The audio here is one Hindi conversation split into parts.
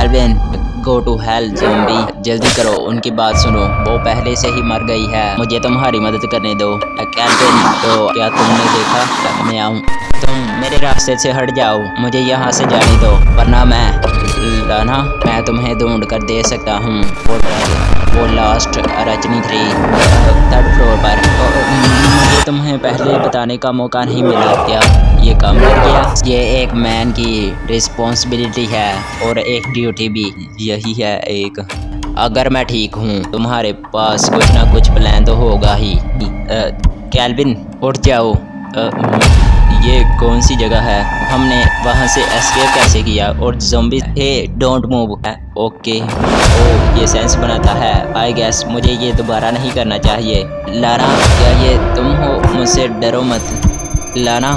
Kelvin go to hell zombie, जल्दी करो, उनकी बात सुनो, वो पहले से ही मर गई है, मुझे तुम्हारी मदद करने दो। कैल्विन, तो क्या तुमने देखा मैं आऊँ? तुम मेरे रास्ते से हट जाओ, मुझे यहाँ से जाने दो, वरना मैं तुम्हें ढूंढ कर दे सकता हूँ। वो लास्ट रजनी 3 3rd फ्लोर पर। मुझे तुम्हें पहले बताने का मौका नहीं मिला क्या? ये काम कर गया। ये एक मैन की रिस्पॉन्सिबिलिटी है और एक ड्यूटी भी यही है एक। अगर मैं ठीक हूँ, तुम्हारे पास कुछ ना कुछ प्लान तो होगा ही। कैल्विन उठ जाओ। ये कौन सी जगह है? हमने वहाँ से एस्केप कैसे किया? और zombie hey don't move. Okay, oh ये सेंस बनाता है। आई गेस मुझे ये दोबारा नहीं करना चाहिए। लाना, क्या ये तुम हो? मुझसे डरो मत लाना।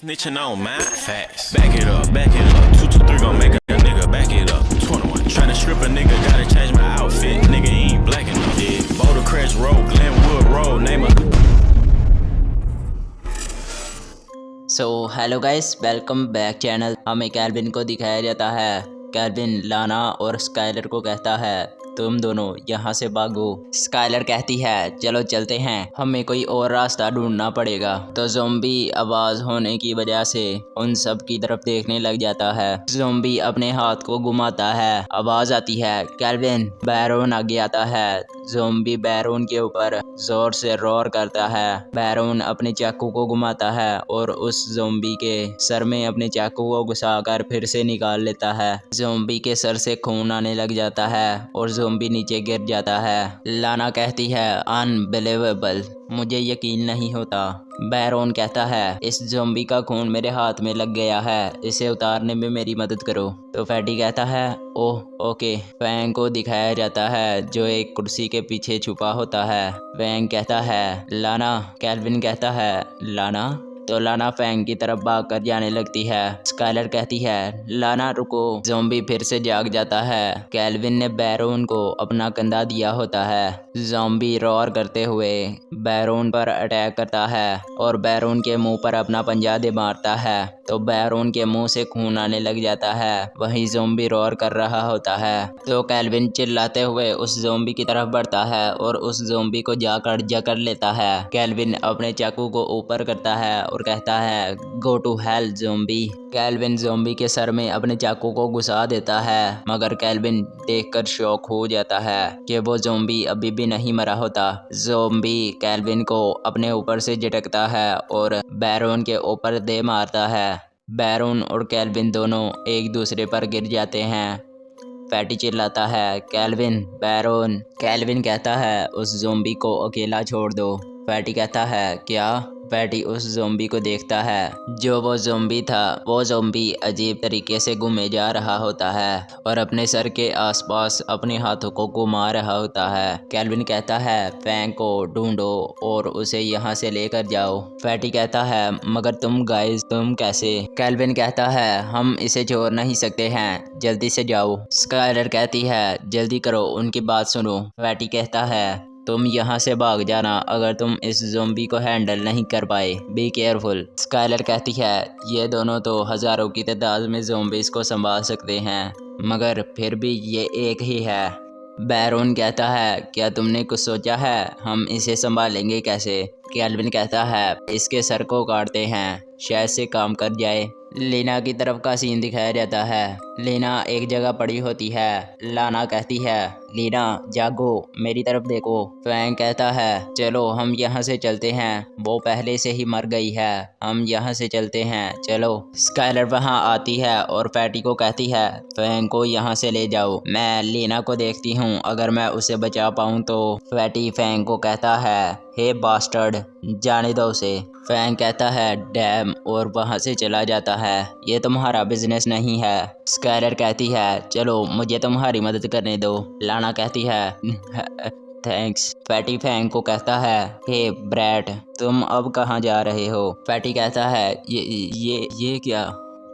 Snitching on my facts. Back it up, back it up. 223 gon' make a nigga back it up. 21 tryna strip a nigga, gotta change my outfit. Nigga ain't black enough. Yeah. Boulder Crest Road, Glenwood Road, name a. So hello guys, welcome back channel. हमें कैल्विन को दिखाया जाता है। कैल्विन लाना और स्काइलर को कहता है तुम दोनों यहाँ से भागो। स्काइलर कहती है चलो चलते हैं, हमें कोई और रास्ता ढूंढना पड़ेगा। तो ज़ॉम्बी आवाज होने की वजह से उन सब की तरफ देखने लग जाता है। ज़ॉम्बी अपने हाथ को घुमाता है, आवाज आती है कैल्विन। बैरोन आगे आता है। ज़ॉम्बी बैरोन के ऊपर जोर से रोर करता है। बैरोन अपने चाकू को घुमाता है और उस ज़ॉम्बी के सर में अपने चाकू को घुसाकर फिर से निकाल लेता है। ज़ॉम्बी के सर से खून आने लग जाता है और ज़ॉम्बी नीचे गिर जाता है। लाना कहती है अनबिलीवेबल, मुझे यकीन नहीं होता। बैरोन कहता है इस ज़ॉम्बी का खून मेरे हाथ में लग गया है, इसे उतारने में मेरी मदद करो। तो फैटी कहता है ओह ओके। फैंग को दिखाया जाता है जो एक कुर्सी के पीछे छुपा होता है। फैंग कहता है लाना। कैल्विन कहता है लाना। तो लाना फैंग की तरफ भागकर जाने लगती है। स्काइलर कहती है लाना रुको। ज़ॉम्बी फिर से जाग जाता है। कैल्विन ने बैरोन को अपना कंधा दिया होता है। ज़ॉम्बी रोर करते हुए बैरोन पर अटैक करता है और बैरोन के मुंह पर अपना पंजा दे मारता है। तो बैरोन के मुंह से खून आने लग जाता है। वहीं ज़ॉम्बी रोर कर रहा होता है। तो कैल्विन चिल्लाते हुए उस ज़ॉम्बी की तरफ बढ़ता है और उस ज़ॉम्बी को जाकर जकड़ लेता है। कैल्विन अपने चाकू को ऊपर करता है और कहता है go to hell zombie. Calvin zombie के सर में अपने चाकू को घुसा देता है, मगर कैल्विन देखकर शॉक हो जाता है कि वो ज़ॉम्बी अभी भी नहीं मरा होता। ज़ॉम्बी कैल्विन को अपने ऊपर से झटकता है और बैरोन के ऊपर दे मारता है। बैरोन और कैल्विन दोनों एक दूसरे पर गिर जाते हैं। फैटी चिल्लाता है कैल्विन बैरोन। कैल्विन कहता है उस ज़ॉम्बी को अकेला छोड़ दो। फैटी कहता है क्या? फैटी उस ज़ॉम्बी को देखता है। जो वो ज़ॉम्बी था, वो ज़ॉम्बी अजीब तरीके से घूमे जा रहा होता है और अपने सर के आसपास अपने हाथों को घुमा रहा होता है। कैल्विन कहता है फैंग को ढूंढो और उसे यहाँ से लेकर जाओ। फैटी कहता है मगर तुम गाइस, तुम कैसे? कैल्विन कहता है हम इसे छोड़ नहीं सकते हैं, जल्दी से जाओ। स्काइलर कहती है जल्दी करो, उनकी बात सुनो। फैटी कहता है तुम यहाँ से भाग जाना अगर तुम इस ज़ॉम्बी को हैंडल नहीं कर पाए, बी केयरफुल। स्काइलर कहती है ये दोनों तो हज़ारों की तादाद में ज़ॉम्बीज़ को संभाल सकते हैं, मगर फिर भी ये एक ही है। बैरोन कहता है क्या तुमने कुछ सोचा है, हम इसे संभालेंगे कैसे? कैल्विन कहता है इसके सर को काटते हैं, शायद से काम कर जाए। लीना की तरफ का सीन दिखाया जाता है। लीना एक जगह पड़ी होती है। लाना कहती है लीना जागो, मेरी तरफ देखो। फैंग कहता है चलो हम यहाँ से चलते हैं, वो पहले से ही मर गई है, हम यहाँ से चलते हैं चलो। स्काइलर वहाँ आती है और फैटी को कहती है फैंग को यहाँ से ले जाओ, मैं लीना को देखती हूँ, अगर मैं उसे बचा पाऊँ तो। फैटी फैंग को कहता है हे बास्टर्ड, जाने दो उसे। फैंग कहता है डैम और वहाँ से चला जाता है, ये तुम्हारा बिजनेस नहीं है। स्काइलर कहती है चलो मुझे तुम्हारी मदद करने दो। लाना कहती है थैंक्स। फैटी फैंग को कहता है हे ब्रैट, तुम अब कहाँ जा रहे हो? फैटी कहता है ये क्या?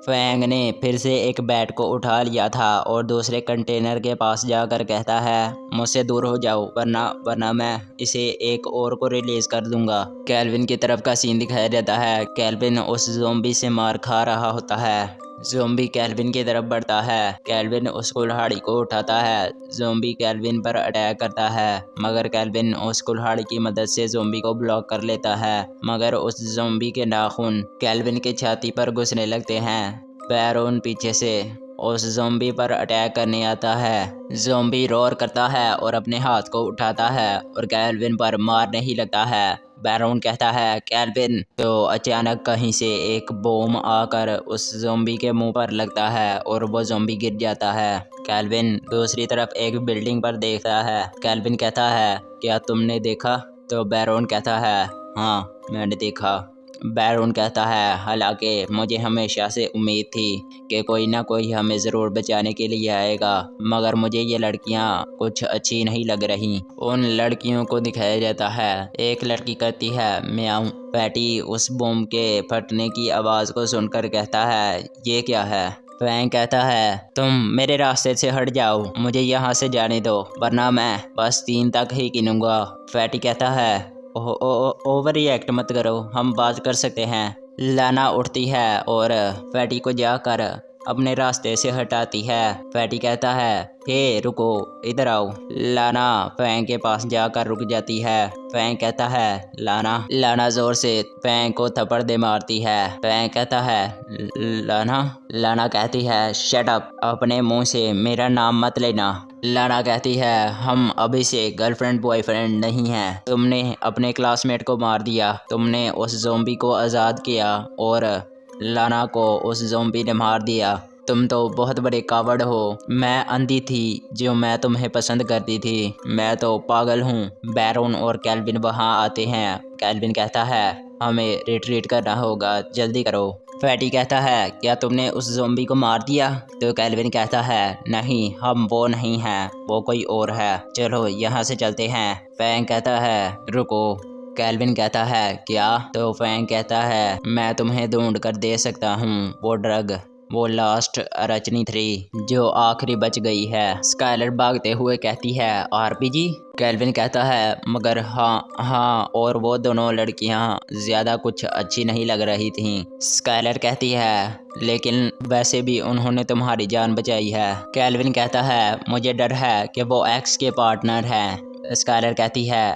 फैंग ने फिर से एक बैट को उठा लिया था और दूसरे कंटेनर के पास जाकर कहता है, मुझसे दूर हो जाओ वरना मैं इसे एक और को रिलीज कर दूंगा। कैल्विन की तरफ का सीन दिखाया जाता है। कैल्विन उस ज़ोंबी से मार खा रहा होता है। ज़ोंबी कैल्विन की तरफ बढ़ता है। कैल्विन उस कुल्हाड़ी को उठाता है। ज़ोंबी कैल्विन पर अटैक करता है, मगर कैल्विन उस कुल्हाड़ी की मदद से ज़ोंबी को ब्लॉक कर लेता है। मगर उस ज़ोंबी के नाखून कैल्विन की छाती पर घुसने लगते हैं। बैरोन पीछे से उस ज़ोंबी पर अटैक करने आता है। ज़ोंबी रोर करता है और अपने हाथ को उठाता है और कैल्विन पर मारने ही लगता है। बैरोन कहता है, कैल्विन। तो अचानक कहीं से एक बम आकर उस ज़ोंबी के मुंह पर लगता है और वो ज़ोंबी गिर जाता है। कैल्विन दूसरी तरफ एक बिल्डिंग पर देखता है। कैल्विन कहता है, क्या तुमने देखा? तो बैरोन कहता है, हाँ मैंने देखा। बैरोन कहता है, हालांकि मुझे हमेशा से उम्मीद थी कि कोई ना कोई हमें ज़रूर बचाने के लिए आएगा, मगर मुझे ये लड़कियां कुछ अच्छी नहीं लग रही। उन लड़कियों को दिखाया जाता है। एक लड़की कहती है, म्याऊं। पैटी उस बम के फटने की आवाज़ को सुनकर कहता है, ये क्या है? फैंग कहता है, तुम मेरे रास्ते से हट जाओ, मुझे यहाँ से जाने दो, वरना मैं बस 3 तक ही गिनूंगा। फैटी कहता है, ओवर रिएक्ट मत करो, हम बात कर सकते हैं। लाना उठती है और फैटी को जाकर अपने रास्ते से हटाती है। फैटी कहता है, हे रुको, इधर आओ। लाना फैंग के पास जाकर रुक जाती है। फैंग कहता है, लाना जोर से फैंग को थप्पड़ दे मारती है। फैंग कहता है, लाना कहती है, शट अप, अपने मुंह से मेरा नाम मत लेना। लाना कहती है, हम अभी से गर्लफ्रेंड बॉयफ्रेंड नहीं हैं। तुमने अपने क्लासमेट को मार दिया, तुमने उस ज़ोंबी को आज़ाद किया और लाना को उस ज़ोंबी ने मार दिया। तुम तो बहुत बड़े कावड़ हो। मैं अंधी थी जो मैं तुम्हें पसंद करती थी, मैं तो पागल हूँ। बैरोन और कैल्विन वहाँ आते हैं। कैल्विन कहता है, हमें रिट्रीट करना होगा, जल्दी करो। फैटी कहता है, क्या तुमने उस ज़ोंबी को मार दिया? तो कैल्विन कहता है, नहीं, हम वो नहीं हैं, वो कोई और है, चलो यहाँ से चलते हैं। फैंग कहता है, रुको। कैल्विन कहता है, क्या? तो फैंग कहता है, मैं तुम्हें ढूंढ कर दे सकता हूँ वो ड्रग, वो लास्ट रचनी 3 जो आखिरी बच गई है। स्काइलर भागते हुए कहती है, आरपीजी? कैल्विन कहता है, मगर हाँ, और वो दोनों लड़कियां ज़्यादा कुछ अच्छी नहीं लग रही थीं। स्काइलर कहती है, लेकिन वैसे भी उन्होंने तुम्हारी जान बचाई है। कैल्विन कहता है, मुझे डर है कि वो एक्स के पार्टनर हैं। स्काइलर कहती है,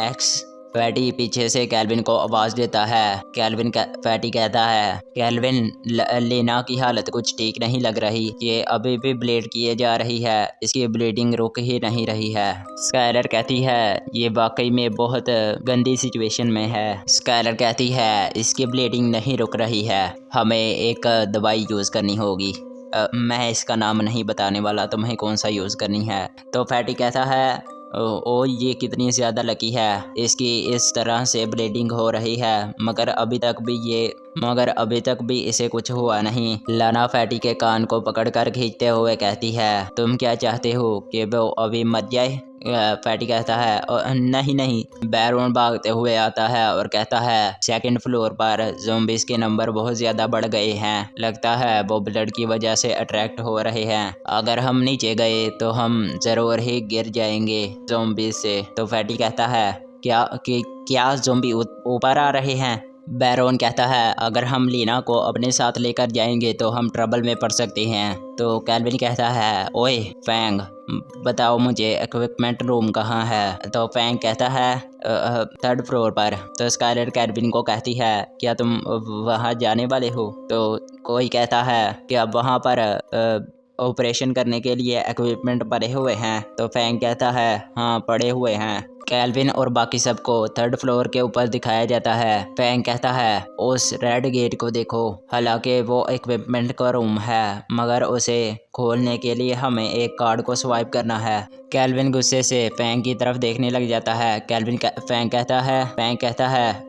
एक्स? फैटी पीछे से कैल्विन को आवाज़ देता है। फैटी कहता है, कैल्विन, लेना की हालत कुछ ठीक नहीं लग रही, ये अभी भी ब्लीड किए जा रही है, इसकी ब्लीडिंग रुक ही नहीं रही है। स्काइलर कहती है, ये वाकई में बहुत गंदी सिचुएशन में है। स्काइलर कहती है, इसकी ब्लीडिंग नहीं रुक रही है, हमें एक दवाई यूज़ करनी होगी। मैं इसका नाम नहीं बताने वाला, तुम्हें कौन सा यूज़ करनी है। तो फैटी कहता है, ओ ये कितनी ज़्यादा लकी है, इसकी इस तरह से ब्लीडिंग हो रही है, मगर अभी तक भी इसे कुछ हुआ नहीं। लाना फैटी के कान को पकड़कर खींचते हुए कहती है, तुम क्या चाहते हो कि वो अभी मर जाए? फैटी कहता है, नहीं। बैरोन भागते हुए आता है और कहता है, 2nd फ्लोर पर ज़ोंबीज़ के नंबर बहुत ज़्यादा बढ़ गए हैं, लगता है वो ब्लड की वजह से अट्रैक्ट हो रहे हैं, अगर हम नीचे गए तो हम ज़रूर ही गिर जाएंगे ज़ोंबीज़ से। तो फैटी कहता है, क्या ज़ोंबी ऊपर आ रहे हैं? बैरोन कहता है, अगर हम लीना को अपने साथ लेकर जाएंगे तो हम ट्रबल में पड़ सकते हैं। तो कैल्विन कहता है, ओए फैंग, बताओ मुझे इक्विपमेंट रूम कहाँ है? तो फैंग कहता है, 3rd फ्लोर पर। तो स्काइलर कैल्विन को कहती है, क्या तुम वहाँ जाने वाले हो? तो कोई कहता है कि अब वहाँ पर ऑपरेशन करने के लिए इक्विपमेंट पड़े हुए हैं। तो फैंग कहता है, हाँ पड़े हुए हैं। कैल्विन और बाकी सबको 3rd फ्लोर के ऊपर दिखाया जाता है। फैंग कहता है, उस रेड गेट को देखो, हालांकि वो इक्विपमेंट का रूम है, मगर उसे खोलने के लिए हमें एक कार्ड को स्वाइप करना है। कैल्विन गुस्से से फैंग की तरफ देखने लग जाता है। फैंग कहता है,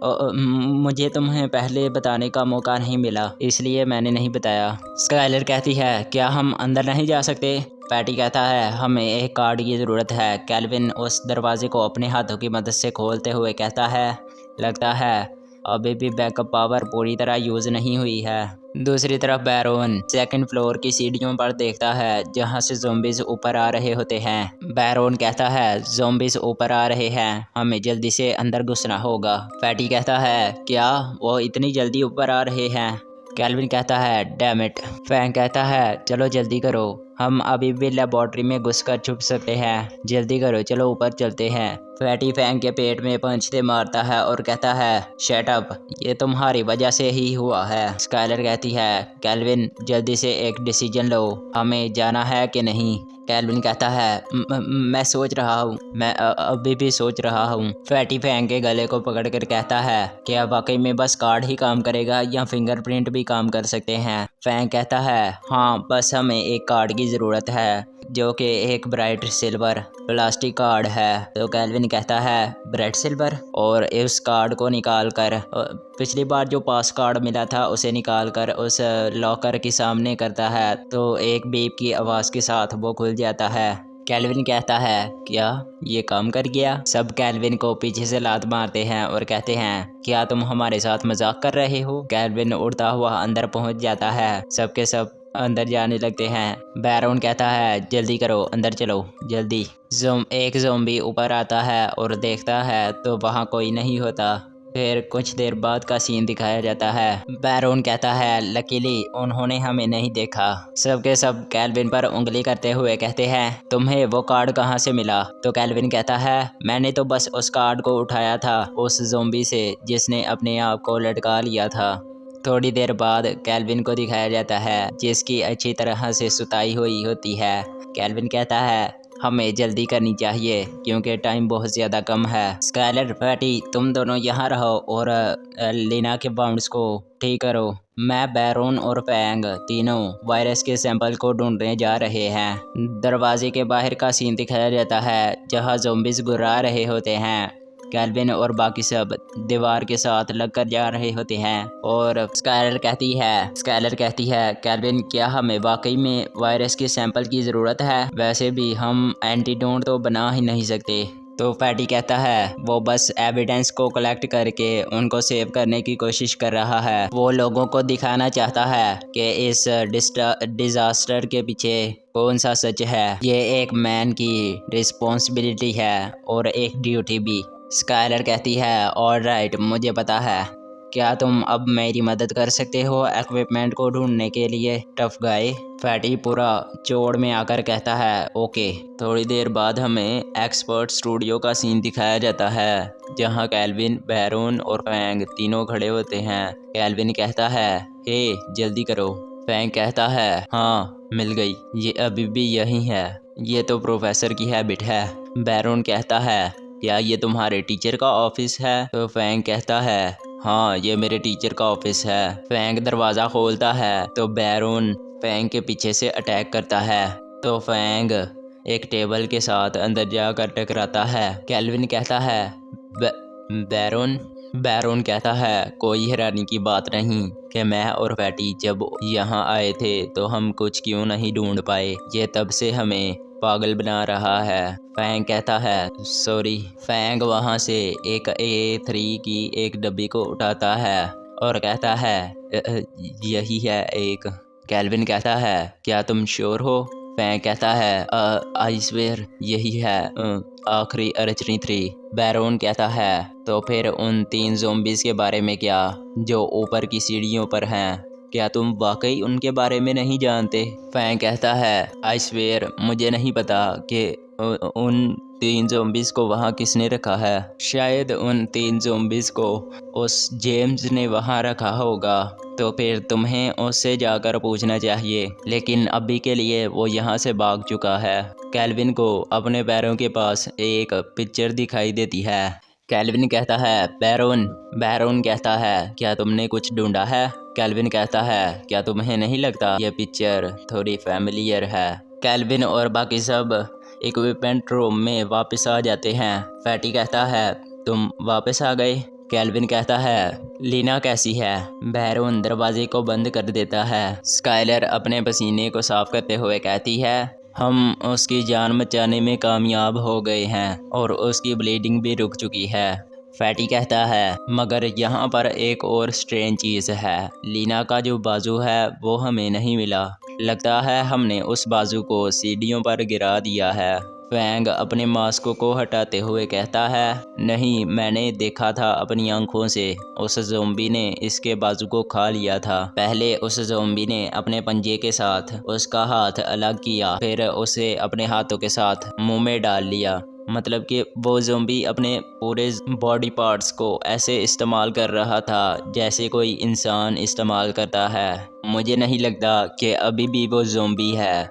मुझे तुम्हें पहले बताने का मौका नहीं मिला, इसलिए मैंने नहीं बताया। स्काइलर कहती है, क्या हम अंदर नहीं जा सकते? फैटी कहता है, हमें एक कार्ड की ज़रूरत है। कैल्विन उस दरवाजे को अपने हाथों की मदद से खोलते हुए कहता है, लगता है अभी भी बैकअप पावर पूरी तरह यूज़ नहीं हुई है। दूसरी तरफ बैरोन सेकंड फ्लोर की सीढ़ियों पर देखता है जहां से ज़ॉम्बीज़ ऊपर आ रहे होते हैं। बैरोन कहता है ज़ॉम्बीज़ ऊपर आ रहे हैं, हमें जल्दी से अंदर घुसना होगा। फैटी कहता है क्या वो इतनी जल्दी ऊपर आ रहे हैं? कैल्विन कहता है डैम इट। फैंग कहता है चलो जल्दी करो, हम अभी भी लेबॉर्ट्री में घुसकर छुप सकते हैं, जल्दी करो चलो ऊपर चलते हैं। फैटी फैंग के पेट में पंचते मारता है और कहता है शट अप, ये तुम्हारी वजह से ही हुआ है। स्काइलर कहती है कैल्विन जल्दी से एक डिसीजन लो, हमें जाना है कि नहीं? कैल्विन कहता है मैं सोच रहा हूँ, मैं अभी भी सोच रहा हूँ। फैटी फैंग के गले को पकड़कर कहता है क्या वाकई में बस कार्ड ही काम करेगा या फिंगरप्रिंट भी काम कर सकते हैं? फैंग कहता है हाँ, बस हमें एक कार्ड की ज़रूरत है जो कि एक ब्राइट सिल्वर प्लास्टिक कार्ड है। तो कैल्विन कहता है ब्राइट सिल्वर, और उस कार्ड को निकाल कर पिछली बार जो पास कार्ड मिला था उसे निकाल कर उस लॉकर के सामने करता है तो एक बीप की आवाज़ के साथ वो खुल जाता है। कैल्विन कहता है क्या ये काम कर गया? सब कैल्विन को पीछे से लात मारते हैं और कहते हैं क्या तुम हमारे साथ मजाक कर रहे हो? कैल्विन उड़ता हुआ अंदर पहुंच जाता है, सबके सब अंदर जाने लगते हैं। बैरोन कहता है जल्दी करो, अंदर चलो जल्दी। एक ज़ॉम्बी ऊपर आता है और देखता है तो वहाँ कोई नहीं होता। फिर कुछ देर बाद का सीन दिखाया जाता है। बैरोन कहता है लकीली उन्होंने हमें नहीं देखा। सबके सब कैल्विन पर उंगली करते हुए कहते हैं तुम्हें वो कार्ड कहाँ से मिला? तो कैल्विन कहता है मैंने तो बस उस कार्ड को उठाया था उस ज़ॉम्बी से जिसने अपने आप को लटका लिया था। थोड़ी देर बाद कैल्विन को दिखाया जाता है जिसकी अच्छी तरह से सुताई हुई होती है। कैल्विन कहता है हमें जल्दी करनी चाहिए क्योंकि टाइम बहुत ज़्यादा कम है। स्काइलर फैटी तुम दोनों यहाँ रहो और लीना के बाउंड्स को ठीक करो। मैं बैरोन और फैंग तीनों वायरस के सैंपल को ढूंढने जा रहे हैं। दरवाजे के बाहर का सीन दिखाया जाता है जहाँ ज़ॉम्बीज़ गुर्रा रहे होते हैं। कैल्विन और बाकी सब दीवार के साथ लगकर जा रहे होते हैं और स्काइलर कहती है कैल्विन क्या हमें वाकई में वायरस के सैंपल की ज़रूरत है? वैसे भी हम एंटीडोट तो बना ही नहीं सकते। तो फैटी कहता है वो बस एविडेंस को कलेक्ट करके उनको सेव करने की कोशिश कर रहा है। वो लोगों को दिखाना चाहता है कि इस डिजास्टर के पीछे कौन सा सच है। ये एक मैन की रिस्पॉन्सिबिलिटी है और एक ड्यूटी भी। स्काइलर कहती है ऑलराइट मुझे पता है, क्या तुम अब मेरी मदद कर सकते हो इक्विपमेंट को ढूंढने के लिए टफ गाय? फैटी पूरा चोड़ में आकर कहता है ओके। थोड़ी देर बाद हमें एक्सपर्ट स्टूडियो का सीन दिखाया जाता है जहां कैल्विन, बैरोन और फैंग तीनों खड़े होते हैं। कैल्विन कहता है हे जल्दी करो। फैंग कहता है हाँ मिल गई, ये अभी भी यही है, ये तो प्रोफेसर की हैबिट है। बैरोन कहता है क्या ये तुम्हारे टीचर का ऑफिस है? तो फैंग कहता है हाँ ये मेरे टीचर का ऑफिस है। फैंग दरवाज़ा खोलता है तो बैरोन फैंग के पीछे से अटैक करता है तो फैंग एक टेबल के साथ अंदर जाकर टकराता है। कैल्विन कहता है बैरोन कहता है कोई हैरानी की बात नहीं कि मैं और फैटी जब यहाँ आए थे तो हम कुछ क्यों नहीं ढूंढ पाए, ये तब से हमें पागल बना रहा है। फैंग कहता है सॉरी। फैंग वहाँ से एक A3 की एक डब्बी को उठाता है और कहता है यही है एक। कैल्विन कहता है क्या तुम श्योर हो? फैंग कहता है आई स्वेयर यही है आखिरी अर्चनी 3। बैरोन कहता है तो फिर उन 3 ज़ॉम्बीज़ के बारे में क्या जो ऊपर की सीढ़ियों पर हैं, क्या तुम वाकई उनके बारे में नहीं जानते? फैंग कहता है आई स्वेयर मुझे नहीं पता कि उन 3 ज़ॉम्बीज़ को वहाँ किसने रखा है। शायद उन 3 ज़ॉम्बीज़ को उस जेम्स ने वहाँ रखा होगा, तो फिर तुम्हें उससे जाकर पूछना चाहिए, लेकिन अभी के लिए वो यहाँ से भाग चुका है। कैल्विन को अपने पैरों के पास एक पिक्चर दिखाई देती है। कैल्विन कहता है बैरोन कहता है क्या तुमने कुछ ढूंढा है? कैल्विन कहता है क्या तुम्हें नहीं लगता यह पिक्चर थोड़ी फैमिलियर है? कैल्विन और बाकी सब इक्विपमेंट रूम में वापस आ जाते हैं। फैटी कहता है तुम वापस आ गए? कैल्विन कहता है लीना कैसी है? बैरोन दरवाजे को बंद कर देता है। स्काइलर अपने पसीने को साफ करते हुए कहती है हम उसकी जान बचाने में कामयाब हो गए हैं और उसकी ब्लीडिंग भी रुक चुकी है। फैटी कहता है मगर यहाँ पर एक और स्ट्रेंज चीज़ है। लीना का जो बाजू है वो हमें नहीं मिला। लगता है हमने उस बाजू को सीढ़ियों पर गिरा दिया है। फैंग अपने मास्क को हटाते हुए कहता है नहीं, मैंने देखा था अपनी आंखों से। उस ज़ोंबी ने इसके बाजू को खा लिया था। पहले उस ज़ोंबी ने अपने पंजे के साथ उसका हाथ अलग किया, फिर उसे अपने हाथों के साथ मुंह में डाल लिया। मतलब कि वो ज़ोंबी अपने पूरे बॉडी पार्ट्स को ऐसे इस्तेमाल कर रहा था जैसे कोई इंसान इस्तेमाल करता है। मुझे नहीं लगता कि अभी भी वो ज़ोंबी है।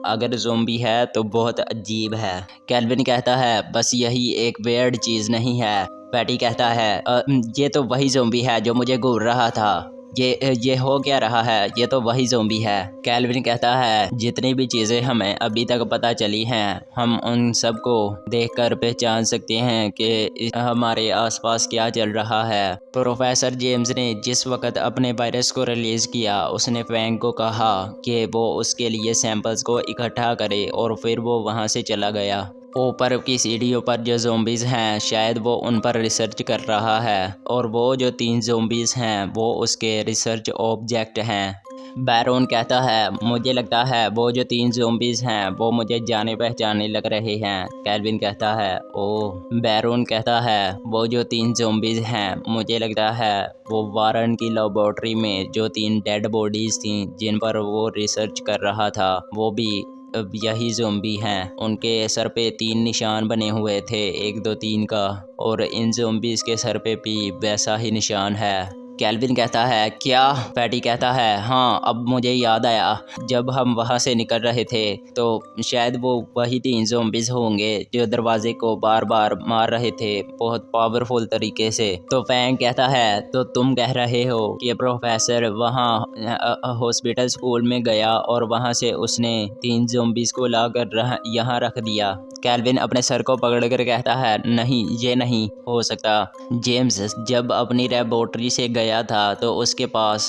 अगर ज़ोंबी है तो बहुत अजीब है। केल्विन कहता है बस यही एक वियर्ड चीज़ नहीं है। पैटी कहता है ये तो वही ज़ोंबी है जो मुझे घूर रहा था। ये हो क्या रहा है? ये तो वही ज़ोंबी है। केल्विन कहता है जितनी भी चीज़ें हमें अभी तक पता चली हैं, हम उन सब को देखकर पहचान सकते हैं कि हमारे आसपास क्या चल रहा है। प्रोफेसर जेम्स ने जिस वक्त अपने वायरस को रिलीज़ किया, उसने फैंग को कहा कि वो उसके लिए सैंपल्स को इकट्ठा करे और फिर वो वहाँ से चला गया। ऊपर की सीढ़ियों पर जो ज़ोंबीज़ हैं शायद वो उन पर रिसर्च कर रहा है, और वो जो 3 ज़ोंबीज़ हैं वो उसके रिसर्च ऑब्जेक्ट हैं। बैरोन कहता है मुझे लगता है वो जो 3 ज़ोंबीज़ हैं वो मुझे जाने पहचाने लग रहे हैं। केल्विन कहता है ओह। बैरोन कहता है वो जो 3 ज़ोंबीज़ हैं मुझे लगता है वो वारन की लेबोरेटरी में जो 3 डेड बॉडीज़ थीं जिन पर वो रिसर्च कर रहा था वो भी अब यही ज़ोंबी हैं। उनके सर पे 3 निशान बने हुए थे, 1 2 3 का, और इन ज़ोंबीज़ के सर पे भी वैसा ही निशान है। केल्विन कहता है क्या? पैटी कहता है हाँ, अब मुझे याद आया, जब हम वहाँ से निकल रहे थे तो शायद वो वही 3 ज़ोंबीज़ होंगे जो दरवाजे को बार बार मार रहे थे बहुत पावरफुल तरीके से। तो फैंग कहता है तो तुम कह रहे हो कि प्रोफेसर वहाँ हॉस्पिटल स्कूल में गया और वहाँ से उसने 3 ज़ोंबीज़ को लाकर यहाँ रख दिया। केल्विन अपने सर को पकड़कर कहता है नहीं, ये नहीं हो सकता। जेम्स जब अपनी लेबोरेटरी से गया था तो उसके पास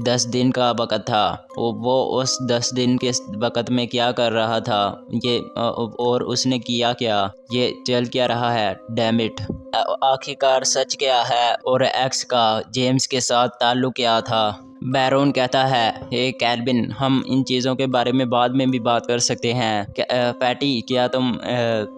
10 दिन का वक़्त था। वो उस 10 दिन के वक़्त में क्या कर रहा था ये, और उसने किया क्या, ये चल क्या रहा है? Damn it. आखिरकार सच क्या है और एक्स का जेम्स के साथ ताल्लुक क्या था? बैरोन कहता है हे केल्विन, हम इन चीज़ों के बारे में बाद में भी बात कर सकते हैं। पैटी क्या तुम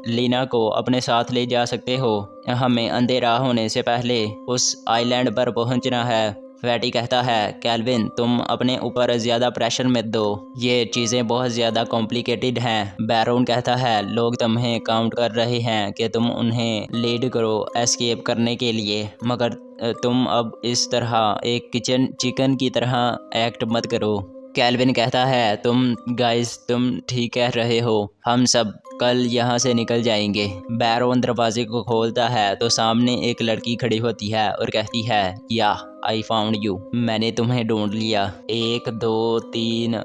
लीना को अपने साथ ले जा सकते हो? हमें अंधेरा होने से पहले उस आइलैंड पर पहुंचना है। फैटी कहता है केल्विन तुम अपने ऊपर ज़्यादा प्रेशर मत दो, ये चीज़ें बहुत ज़्यादा कॉम्प्लिकेटेड हैं। बैरोन कहता है लोग तुम्हें काउंट कर रहे हैं कि तुम उन्हें लीड करो एस्केप करने के लिए, मगर तुम अब इस तरह एक चिकन की तरह एक्ट मत करो। केल्विन कहता है तुम ठीक कह रहे हो, हम सब कल यहाँ से निकल जाएंगे। बैरोन दरवाजे को खोलता है तो सामने एक लड़की खड़ी होती है और कहती है या आई फाउंड यू, मैंने तुम्हें ढूंढ लिया। 1 2 3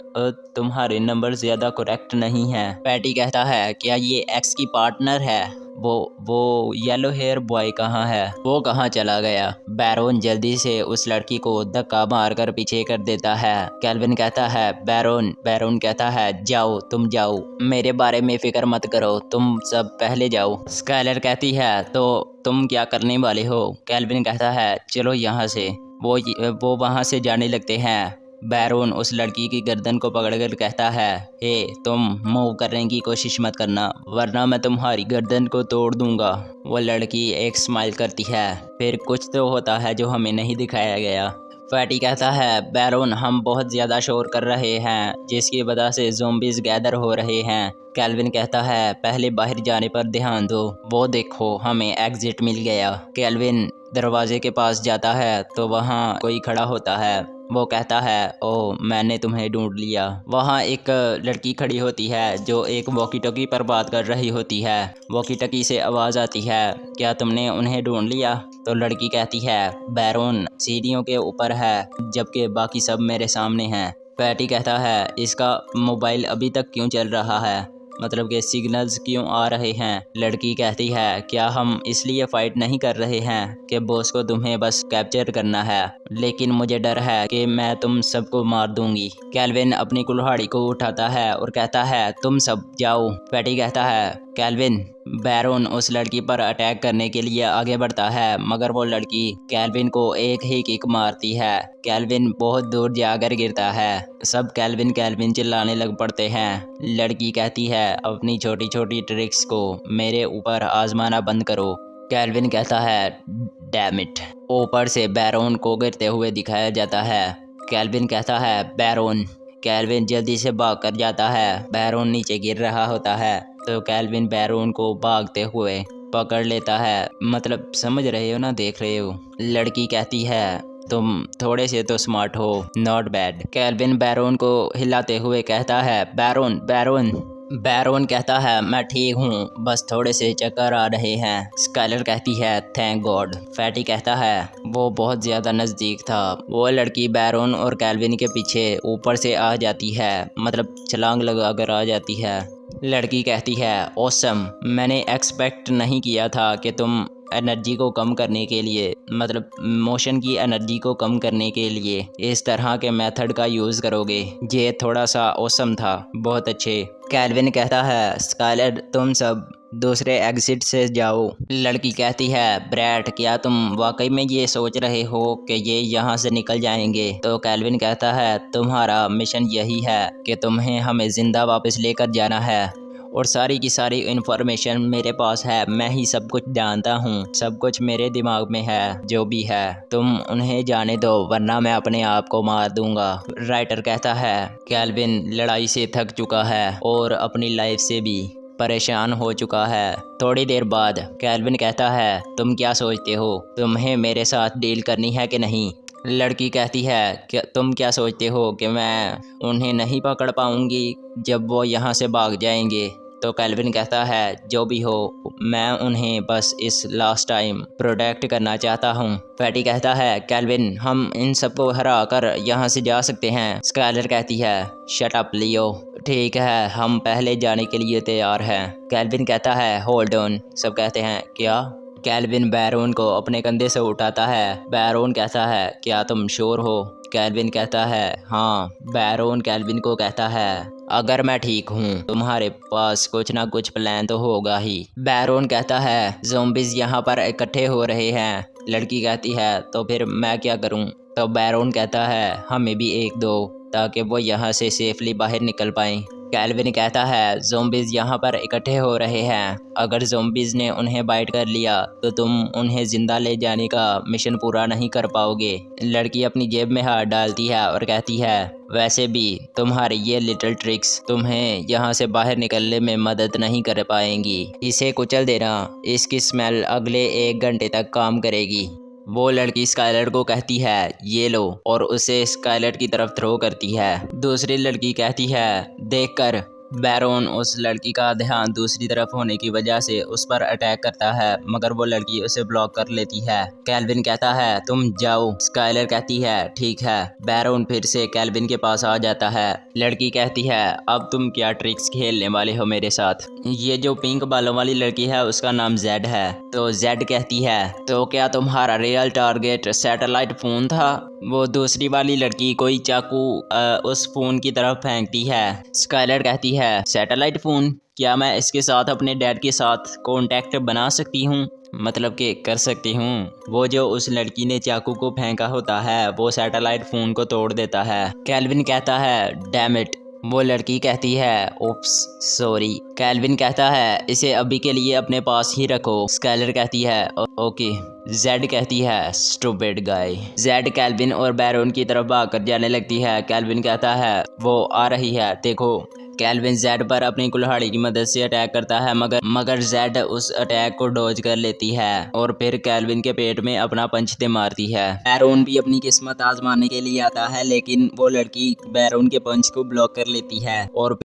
तुम्हारे नंबर ज़्यादा करेक्ट नहीं है। पैटी कहता है क्या ये एक्स की पार्टनर है? वो येलो हेयर बॉय कहाँ है? वो कहाँ चला गया? बैरोन जल्दी से उस लड़की को धक्का मारकर पीछे कर देता है। केल्विन कहता है बैरोन कहता है जाओ, तुम जाओ, मेरे बारे में फिक्र मत करो, तुम सब पहले जाओ। स्काइलर कहती है तो तुम क्या करने वाले हो? केल्विन कहता है चलो यहाँ से। वो वहाँ से जाने लगते हैं। बैरोन उस लड़की की गर्दन को पकड़कर कहता है हे तुम मूव करने की कोशिश मत करना वरना मैं तुम्हारी गर्दन को तोड़ दूंगा। वो लड़की एक स्माइल करती है, फिर कुछ तो होता है जो हमें नहीं दिखाया गया। फैटी कहता है बैरोन हम बहुत ज़्यादा शोर कर रहे हैं जिसकी वजह से ज़ोंबीज़ गैदर हो रहे हैं। केल्विन कहता है पहले बाहर जाने पर ध्यान दो, वो देखो हमें एग्जिट मिल गया। केल्विन दरवाजे के पास जाता है तो वहाँ कोई खड़ा होता है। वो कहता है ओह मैंने तुम्हें ढूंढ लिया। वहाँ एक लड़की खड़ी होती है जो एक वॉकी टॉकी पर बात कर रही होती है। वॉकी टॉकी से आवाज़ आती है क्या तुमने उन्हें ढूंढ लिया? तो लड़की कहती है बैरोन सीढ़ियों के ऊपर है जबकि बाकी सब मेरे सामने हैं। पैटी कहता है इसका मोबाइल अभी तक क्यों चल रहा है, मतलब कि सिग्नल्स क्यों आ रहे हैं? लड़की कहती है क्या हम इसलिए फ़ाइट नहीं कर रहे हैं कि बॉस को तुम्हें बस कैप्चर करना है, लेकिन मुझे डर है कि मैं तुम सबको मार दूंगी। केल्विन अपनी कुल्हाड़ी को उठाता है और कहता है तुम सब जाओ। पैटी कहता है कैल्विन बैरोन उस लड़की पर अटैक करने के लिए आगे बढ़ता है, मगर वो लड़की कैल्विन को एक ही किक मारती है। कैल्विन बहुत दूर जाकर गिरता है। सब कैल्विन कैल्विन चिल्लाने लग पड़ते हैं। लड़की कहती है अपनी छोटी छोटी ट्रिक्स को मेरे ऊपर आजमाना बंद करो। कैल्विन कहता है डैम इट। ऊपर से बैरोन को गिरते हुए दिखाया जाता है। कैल्विन कहता है बैरोन। कैल्विन जल्दी से भाग कर जाता है। बैरोन नीचे गिर रहा होता है तो कैल्विन बैरोन को भागते हुए पकड़ लेता है। मतलब समझ रहे हो ना, देख रहे हो। लड़की कहती है तुम थोड़े से तो स्मार्ट हो, नॉट बैड। कैल्विन बैरोन को हिलाते हुए कहता है बैरोन बैरोन। बैरोन कहता है मैं ठीक हूँ, बस थोड़े से चक्कर आ रहे हैं। स्काइलर कहती है थैंक गॉड। फैटी कहता है वो बहुत ज़्यादा नज़दीक था। वो लड़की बैरोन और कैल्विन के पीछे ऊपर से आ जाती है, मतलब छलांग लगा कर आ जाती है। लड़की कहती है ऑसम, मैंने एक्सपेक्ट नहीं किया था कि तुम एनर्जी को कम करने के लिए, मतलब मोशन की एनर्जी को कम करने के लिए इस तरह के मेथड का यूज़ करोगे। ये थोड़ा सा ऑसम था, बहुत अच्छे। कैल्विन कहता है स्काइलर तुम सब दूसरे एग्जिट से जाओ। लड़की कहती है ब्रैट क्या तुम वाकई में ये सोच रहे हो कि ये यहाँ से निकल जाएंगे? तो कैल्विन कहता है तुम्हारा मिशन यही है कि तुम्हें हमें ज़िंदा वापस लेकर जाना है और सारी की सारी इन्फॉर्मेशन मेरे पास है। मैं ही सब कुछ जानता हूँ, सब कुछ मेरे दिमाग में है। जो भी है तुम उन्हें जाने दो वरना मैं अपने आप को मार दूंगा। राइटर कहता है कैल्विन लड़ाई से थक चुका है और अपनी लाइफ से भी परेशान हो चुका है। थोड़ी देर बाद कैल्विन कहता है तुम क्या सोचते हो, तुम्हें मेरे साथ डील करनी है कि नहीं? लड़की कहती है कि तुम क्या सोचते हो कि मैं उन्हें नहीं पकड़ पाऊंगी जब वो यहाँ से भाग जाएंगे? तो कैल्विन कहता है जो भी हो मैं उन्हें बस इस लास्ट टाइम प्रोटेक्ट करना चाहता हूँ। फैटी कहता है कैल्विन हम इन सबको हरा कर यहाँ से जा सकते हैं। स्काइलर कहती है शट अप लियो, ठीक है हम पहले जाने के लिए तैयार हैं। कैल्विन कहता है होल्ड ऑन। सब कहते हैं क्या? कैल्विन बैरोन को अपने कंधे से उठाता है। बैरोन कहता है क्या तुम श्योर हो? कैल्विन कहता है हाँ। बैरोन कैल्विन को कहता है अगर मैं ठीक हूँ तुम्हारे पास कुछ ना कुछ प्लान तो होगा ही। बैरोन कहता है ज़ॉम्बीज़ यहाँ पर इकट्ठे हो रहे हैं। लड़की कहती है तो फिर मैं क्या करूँ? तो बैरोन कहता है हमें भी एक दो ताकि वो यहाँ से सेफली बाहर निकल पाएं। कैल्विन कहता है ज़ॉम्बीज़ यहाँ पर इकट्ठे हो रहे हैं, अगर ज़ॉम्बीज़ ने उन्हें बाइट कर लिया तो तुम उन्हें ज़िंदा ले जाने का मिशन पूरा नहीं कर पाओगे। लड़की अपनी जेब में हाथ डालती है और कहती है वैसे भी तुम्हारी ये लिटिल ट्रिक्स तुम्हें यहाँ से बाहर निकलने में मदद नहीं कर पाएंगी। इसे कुचल देना, इसकी स्मेल अगले 1 घंटे तक काम करेगी। वो लड़की स्काइलर को कहती है ये लो और उसे स्काइलर की तरफ थ्रो करती है। दूसरी लड़की कहती है देखकर। बैरोन उस लड़की का ध्यान दूसरी तरफ होने की वजह से उस पर अटैक करता है, मगर वो लड़की उसे ब्लॉक कर लेती है। कैल्विन कहता है तुम जाओ। स्काइलर कहती है ठीक है। बैरोन फिर से कैल्विन के पास आ जाता है। लड़की कहती है अब तुम क्या ट्रिक्स खेलने वाले हो मेरे साथ? ये जो पिंक बालों वाली लड़की है उसका नाम जेड है। तो जेड कहती है तो क्या तुम्हारा रियल टारगेट सैटेलाइट फ़ोन था? वो दूसरी वाली लड़की कोई चाकू उस फ़ोन की तरफ फेंकती है। स्काइलर कहती है सैटेलाइट फ़ोन, क्या मैं इसके साथ अपने डैड के साथ कांटेक्ट बना सकती हूँ? मतलब कि कर सकती हूँ। वो जो उस लड़की ने चाकू को फेंका होता है वो सैटेलाइट फ़ोन को तोड़ देता है। कैल्विन कहता है डैम इट। वो लड़की कहती है ओप्स सॉरी। कैल्विन कहता है इसे अभी के लिए अपने पास ही रखो। स्काइलर कहती है ओके। जेड कहती है स्टूपिड गाय। जेड कैल्विन और बैरोन की तरफ भागकर जाने लगती है। कैल्विन कहता है वो आ रही है देखो। कैल्विन जेड पर अपनी कुल्हाड़ी की मदद से अटैक करता है, मगर जेड उस अटैक को डॉज कर लेती है और फिर कैल्विन के पेट में अपना पंच दे मारती है। बैरोन भी अपनी किस्मत आजमाने के लिए आता है, लेकिन वो लड़की बैरोन के पंच को ब्लॉक कर लेती है और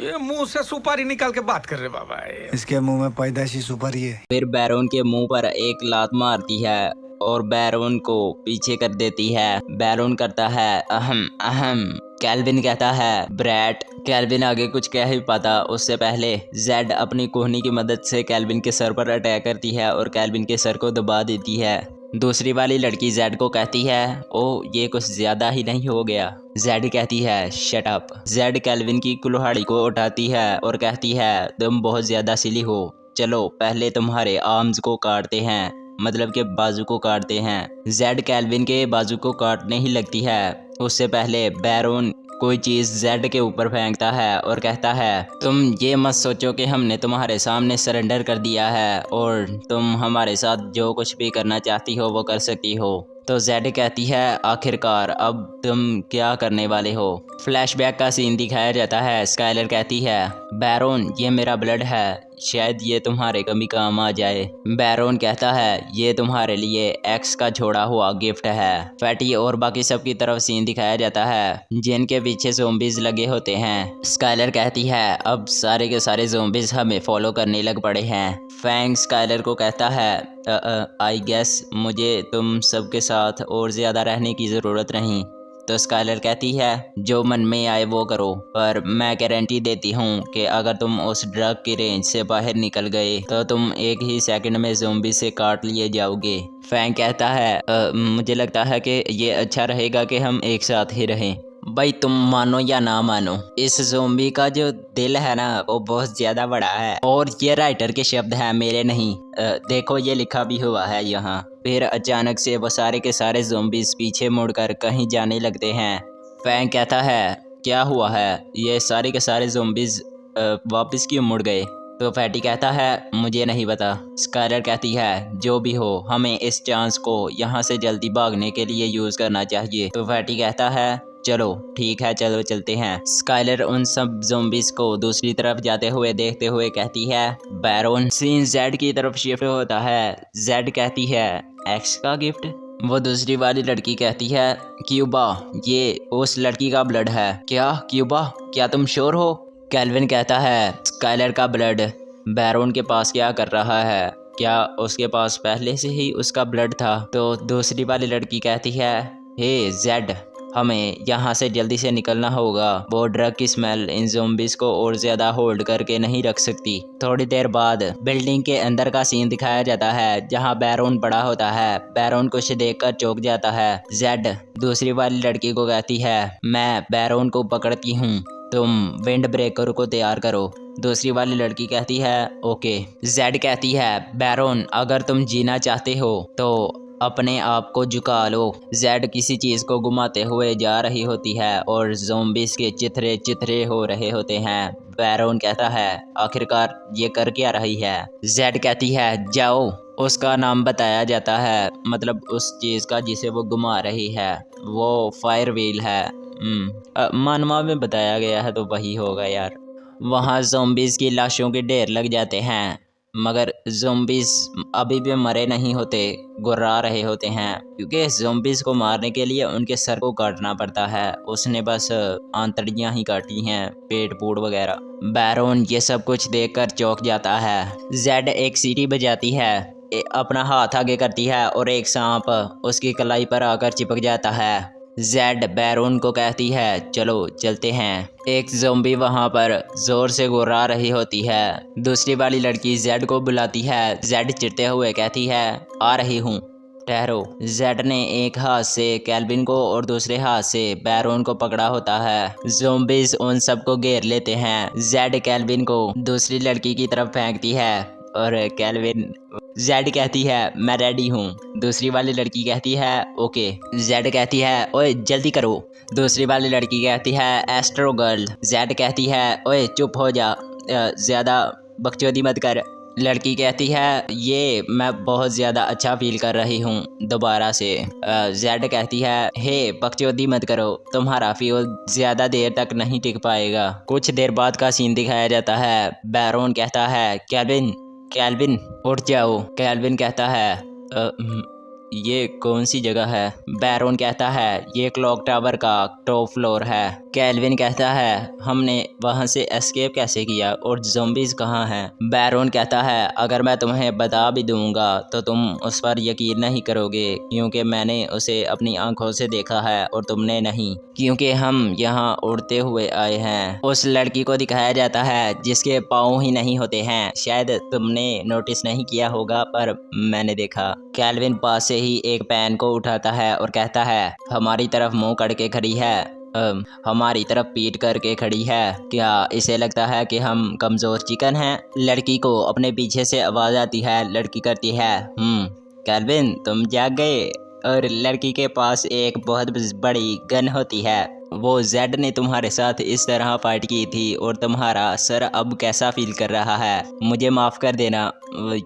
ये मुंह से सुपारी निकाल के बात कर रहे बाबा। इसके मुंह में पैदाइशी सुपारी है। फिर बैरोन के मुंह पर एक लात मारती है और बैरोन को पीछे कर देती है। बैरोन करता है अहम अहम। कैल्विन कहता है ब्रैट। कैल्विन आगे कुछ कह ही पाता उससे पहले जेड अपनी कोहनी की मदद से कैल्विन के सर पर अटैक करती है और कैल्विन के सर को दबा देती है। दूसरी वाली लड़की जेड को कहती है ओ ये कुछ ज़्यादा ही नहीं हो गया। जेड कहती है शट अप। जेड केल्विन की कुल्हाड़ी को उठाती है और कहती है तुम बहुत ज़्यादा सिली हो, चलो पहले तुम्हारे आर्म्स को काटते हैं, मतलब के बाजू को काटते हैं। जेड केल्विन के बाजू को काटने ही लगती है, उससे पहले बैरोन कोई चीज़ जेड के ऊपर फेंकता है और कहता है तुम ये मत सोचो कि हमने तुम्हारे सामने सरेंडर कर दिया है और तुम हमारे साथ जो कुछ भी करना चाहती हो वो कर सकती हो। तो जेड कहती है आखिरकार अब तुम क्या करने वाले हो। फ्लैशबैक का सीन दिखाया जाता है। स्काइलर कहती है बैरोन ये मेरा ब्लड है, शायद ये तुम्हारे कभी काम आ जाए। बैरोन कहता है ये तुम्हारे लिए एक्स का छोड़ा हुआ गिफ्ट है। फैटी और बाकी सब की तरफ सीन दिखाया जाता है जिनके पीछे ज़ोंबीज लगे होते हैं। स्काइलर कहती है अब सारे के सारे ज़ोंबीज हमें फॉलो करने लग पड़े हैं। फैंग स्काइलर को कहता है आई गेस मुझे तुम सबके साथ और ज़्यादा रहने की ज़रूरत नहीं। तो स्काइलर कहती है जो मन में आए वो करो, पर मैं गारंटी देती हूँ कि अगर तुम उस ड्रग की रेंज से बाहर निकल गए तो तुम एक ही सेकंड में ज़ोंबी से काट लिए जाओगे। फैंग कहता है मुझे लगता है कि ये अच्छा रहेगा कि हम एक साथ ही रहें। भाई तुम मानो या ना मानो, इस ज़ोंबी का जो दिल है ना वो बहुत ज़्यादा बड़ा है और ये राइटर के शब्द हैं मेरे नहीं। देखो ये लिखा भी हुआ है यहाँ। फिर अचानक से वो सारे के सारे ज़ोंबीज पीछे मुड़कर कहीं जाने लगते हैं। फैंग कहता है क्या हुआ है, ये सारे के सारे ज़ोंबीज वापस क्यों मुड़ गए। तो फैटी कहता है मुझे नहीं पता। स्काइलर कहती है जो भी हो हमें इस चांस को यहाँ से जल्दी भागने के लिए यूज़ करना चाहिए। तो फैटी कहता है चलो ठीक है चलो चलते हैं। स्काइलर उन सब ज़ोंबीज को दूसरी तरफ जाते हुए देखते हुए कहती है बैरोन। सीन जेड की तरफ शिफ्ट होता है। जेड कहती है एक्स का गिफ्ट। वो दूसरी वाली लड़की कहती है क्यूबा ये उस लड़की का ब्लड है। क्या क्यूबा, क्या तुम श्योर हो। केल्विन कहता है स्काइलर का ब्लड बैरोन के पास क्या कर रहा है, क्या उसके पास पहले से ही उसका ब्लड था। तो दूसरी वाली लड़की कहती है हे जेड हमें यहाँ से जल्दी से निकलना होगा, वो ड्रग की स्मेल इन ज़ोंबीज को और ज़्यादा होल्ड करके नहीं रख सकती। थोड़ी देर बाद बिल्डिंग के अंदर का सीन दिखाया जाता है जहाँ बैरोन पड़ा होता है। बैरोन कुछ देखकर चौंक जाता है। जेड दूसरी वाली लड़की को कहती है मैं बैरोन को पकड़ती हूँ, तुम विंड ब्रेकर को तैयार करो। दूसरी वाली लड़की कहती है ओके। जेड कहती है बैरोन अगर तुम जीना चाहते हो तो अपने आप को झुका लो। जेड किसी चीज़ को घुमाते हुए जा रही होती है और ज़ोंबीज के चिथरे चिथरे हो रहे होते हैं। बैरोन कहता है आखिरकार ये कर क्या रही है। जेड कहती है जाओ। उसका नाम बताया जाता है, मतलब उस चीज़ का जिसे वो घुमा रही है वो फायर व्हील है। मानवा में बताया गया है तो वही होगा यार। वहाँ ज़ोंबीज की लाशों के ढेर लग जाते हैं मगर ज़ोंबीज अभी भी मरे नहीं होते, गुर्रा रहे होते हैं क्योंकि ज़ोंबीज को मारने के लिए उनके सर को काटना पड़ता है। उसने बस आंतड़ियाँ ही काटी हैं, पेट पूड़ वगैरह। बैरोन ये सब कुछ देखकर चौंक जाता है। जेड एक सीटी बजाती है, अपना हाथ आगे करती है और एक सांप उसकी कलाई पर आकर चिपक जाता है। जेड बैरोन को कहती है चलो चलते हैं। एक ज़ोंबी वहाँ पर ज़ोर से गुर्रा रही होती है। दूसरी वाली लड़की जेड को बुलाती है। जेड चिढ़ते हुए कहती है आ रही हूँ, ठहरो। जेड ने एक हाथ से केल्विन को और दूसरे हाथ से बैरोन को पकड़ा होता है। ज़ोंबीज उन सबको घेर लेते हैं। जेड केल्विन को दूसरी लड़की की तरफ फेंकती है और केल्विन जेड कहती है मैं रेडी हूँ। दूसरी वाली लड़की कहती है ओके। जेड कहती है ओए जल्दी करो। दूसरी वाली लड़की कहती है एस्ट्रो गर्ल। जेड कहती है ओए चुप हो जा, ज़्यादा बकचोदी मत कर। लड़की कहती है ये मैं बहुत ज़्यादा अच्छा फील कर रही हूँ दोबारा से। जेड कहती है हे बकचोदी मत करो, तुम्हारा फील ज़्यादा देर तक नहीं टिक पाएगा। कुछ देर बाद का सीन दिखाया जाता है। बैरोन कहता है केल्विन उठ जाओ। केल्विन कहता है ये कौन सी जगह है। बैरोन कहता है ये क्लॉक टावर का टॉप फ्लोर है। केल्विन कहता है हमने वहां से एस्केप कैसे किया और ज़ोंबीज कहाँ हैं। बैरोन कहता है अगर मैं तुम्हें बता भी दूंगा तो तुम उस पर यकीन नहीं करोगे क्योंकि मैंने उसे अपनी आंखों से देखा है और तुमने नहीं, क्योंकि हम यहाँ उड़ते हुए आए हैं। उस लड़की को दिखाया जाता है जिसके पाँव ही नहीं होते हैं, शायद तुमने नोटिस नहीं किया होगा पर मैंने देखा। केल्विन पास से से ही एक पेन को उठाता है और कहता है हमारी तरफ मुंह करके खड़ी है, हमारी तरफ पीठ करके खड़ी है, क्या इसे लगता है कि हम कमज़ोर चिकन हैं? लड़की को अपने पीछे से आवाज़ आती है। लड़की करती है कैल्विन तुम जाग गए। और लड़की के पास एक बहुत बड़ी गन होती है। वो जेड ने तुम्हारे साथ इस तरह फाइट की थी और तुम्हारा सर अब कैसा फील कर रहा है? मुझे माफ़ कर देना,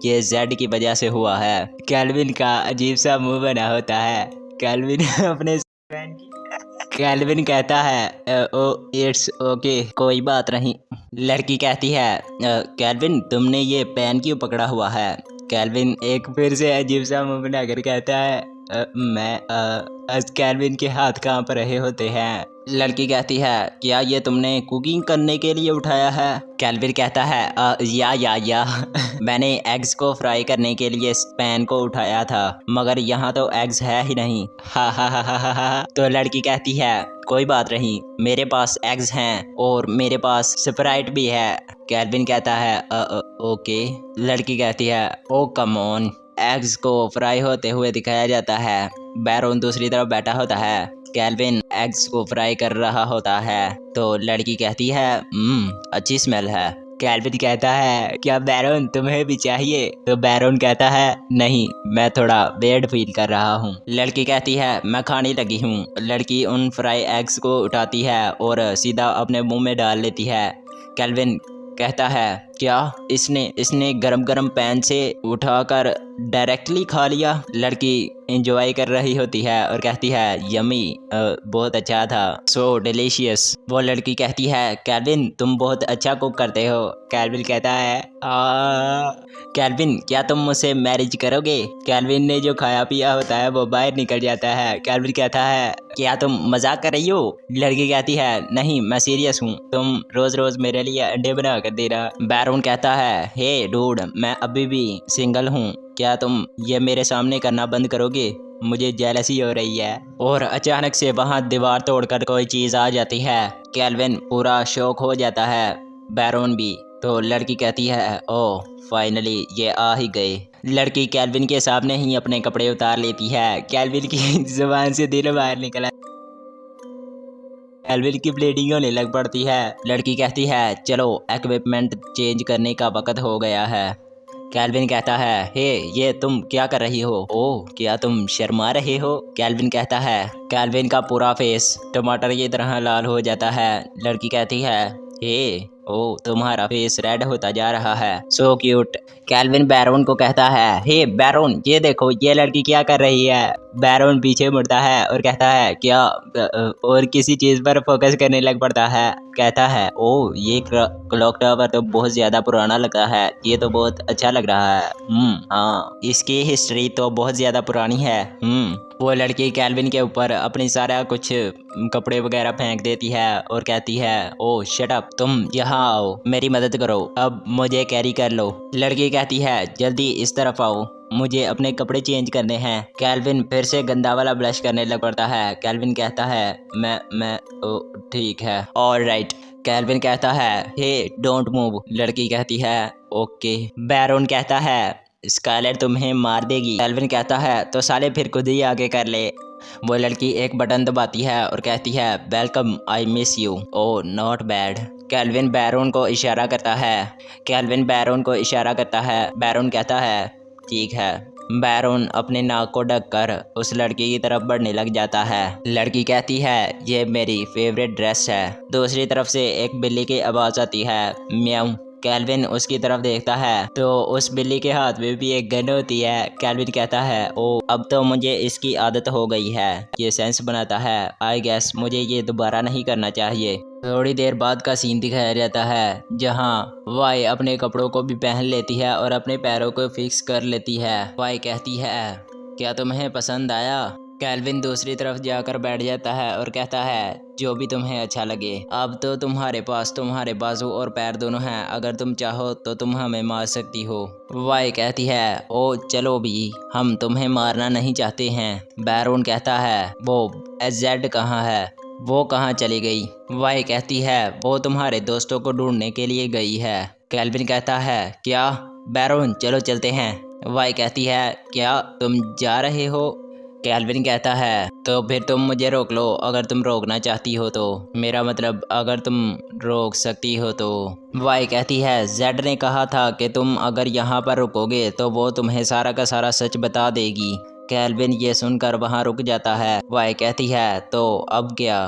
ये जेड की वजह से हुआ है। कैल्विन का अजीब सा मुंह बना होता है। कैल्विन अपने कैल्विन कहता है ओ इट्स ओके, कोई बात नहीं। लड़की कहती है कैल्विन तुमने ये पेन क्यों पकड़ा हुआ है? कैल्विन एक फिर से अजीब सा मुंह बनाकर कहता है कैल्विन के हाथ कांप रहे होते हैं। लड़की कहती है क्या ये तुमने कुकिंग करने के लिए उठाया है? कैल्विन कहता है या मैंने एग्स को फ्राई करने के लिए पैन को उठाया था, मगर यहाँ तो एग्स है ही नहीं। हा। तो लड़की कहती है कोई बात नहीं, मेरे पास एग्स हैं और मेरे पास स्प्राइट भी है। कैल्विन कहता है ओके। लड़की कहती है ओ कम ऑन। एग्स को फ्राई होते हुए दिखाया जाता है। बैरोन दूसरी तरफ बैठा होता है। कैल्विन एग्स को फ्राई कर रहा होता है। तो लड़की कहती है अच्छी स्मेल है। कैल्विन कहता है क्या बैरोन तुम्हें भी चाहिए? तो बैरोन कहता है नहीं, मैं थोड़ा वेट फील कर रहा हूँ। लड़की कहती है मैं खाने लगी हूँ। लड़की उन फ्राई एग्स को उठाती है और सीधा अपने मुंह में डाल लेती है। कैल्विन कहता है क्या इसने गरम गरम पैन से उठाकर डायरेक्टली खा लिया? लड़की एंजॉय कर रही होती है और कहती है यमी, बहुत अच्छा था, सो डिलीशियस। वो लड़की कहती है कैल्विन तुम बहुत अच्छा कुक करते हो। कैल्विन कहता है कैल्विन क्या तुम मुझसे मैरिज करोगे? कैल्विन ने जो खाया पिया होता है वो बाहर निकल जाता है। कैल्विन कहता है क्या तुम मजाक कर रही हो? लड़की कहती है नहीं मैं सीरियस हूँ, तुम रोज रोज मेरे लिए अंडे बना कर देना। बैरोन कहता है हे डूड, मैं अभी भी सिंगल हूँ, क्या तुम ये मेरे सामने करना बंद करोगे? मुझे जेलसी हो रही है। और अचानक से वहाँ दीवार तोड़कर कोई चीज़ आ जाती है। कैल्विन पूरा शौक हो जाता है, बैरोन भी। तो लड़की कहती है ओह फाइनली ये आ ही गए। लड़की कैल्विन के सामने ही अपने कपड़े उतार लेती है। कैल्विन की जुबान से दिल बाहर निकला। कैल्विन की ब्लीडिंग होने लग पड़ती है। लड़की कहती है चलो इक्विपमेंट चेंज करने का वक्त हो गया है। कैल्विन कहता है हे ये तुम क्या कर रही हो? ओह क्या तुम शर्मा रहे हो? कैल्विन कहता है। कैल्विन का पूरा फेस टमाटर की तरह लाल हो जाता है। लड़की कहती है हे ओ तुम्हारा फेस रेड होता जा रहा है, सो क्यूट। कैल्विन बैरोन को कहता है हे बैरोन ये देखो ये लड़की क्या कर रही है। बैरोन पीछे मुड़ता है और कहता है क्या, और किसी चीज़ पर फोकस करने लग पड़ता है। कहता है ओ ये क्लॉक टावर तो बहुत ज़्यादा पुराना लगता है, ये तो बहुत अच्छा लग रहा है। हाँ इसकी हिस्ट्री तो बहुत ज़्यादा पुरानी है। वो लड़की कैल्विन के ऊपर अपनी सारा कुछ कपड़े वगैरह फेंक देती है और कहती है ओ शट अप, तुम यहाँ आओ, मेरी मदद करो, अब मुझे कैरी कर लो। लड़की कहती है जल्दी इस तरफ आओ, मुझे अपने कपड़े चेंज करने हैं। कैल्विन फिर से गंदा वाला ब्लश करने लग पड़ता है। कैल्विन कहता है मैं ओ ठीक है ऑलराइट। कैल्विन कहता है हे डोंट मूव। लड़की कहती है ओके। बैरोन कहता है स्काइलर तुम्हें मार देगी। कैल्विन कहता है तो साले फिर खुद ही आगे कर ले। वो लड़की एक बटन दबाती है और कहती है welcome I miss you. Oh not bad. Calvin Baron को इशारा करता है। कैल्विन बैरोन को इशारा करता है। बैरोन कहता है ठीक है। बैरोन अपने नाक को ढककर उस लड़की की तरफ बढ़ने लग जाता है। लड़की कहती है ये मेरी फेवरेट ड्रेस है। दूसरी तरफ से एक बिल्ली की आवाज़ आती है म्याऊं। कैल्विन उसकी तरफ देखता है तो उस बिल्ली के हाथ में भी एक गन होती है। कैल्विन कहता है ओ अब तो मुझे इसकी आदत हो गई है, ये सेंस बनाता है, आई गेस मुझे ये दोबारा नहीं करना चाहिए। थोड़ी देर बाद का सीन दिखाया जाता है जहाँ वाई अपने कपड़ों को भी पहन लेती है और अपने पैरों को फिक्स कर लेती है। वाई कहती है क्या तुम्हें पसंद आया? कैल्विन दूसरी तरफ जाकर बैठ जाता है और कहता है जो भी तुम्हें अच्छा लगे। अब तो तुम्हारे पास तुम्हारे बाजू और पैर दोनों हैं, अगर तुम चाहो तो तुम हमें मार सकती हो। वाई कहती है ओ चलो भी, हम तुम्हें मारना नहीं चाहते हैं। बैरोन कहता है वो जेड कहाँ है, वो कहाँ चली गई? वाई कहती है वो तुम्हारे दोस्तों को ढूंढने के लिए गई है। कैल्विन कहता है क्या? बैरोन चलो चलते हैं। वाई कहती है क्या तुम जा रहे हो? कैल्विन कहता है तो फिर तुम मुझे रोक लो अगर तुम रोकना चाहती हो तो, मेरा मतलब अगर तुम रोक सकती हो तो। वाई कहती है जेड ने कहा था कि तुम अगर यहाँ पर रुकोगे तो वो तुम्हें सारा का सारा सच बता देगी। कैल्विन ये सुनकर वहाँ रुक जाता है। वाई कहती है तो अब क्या,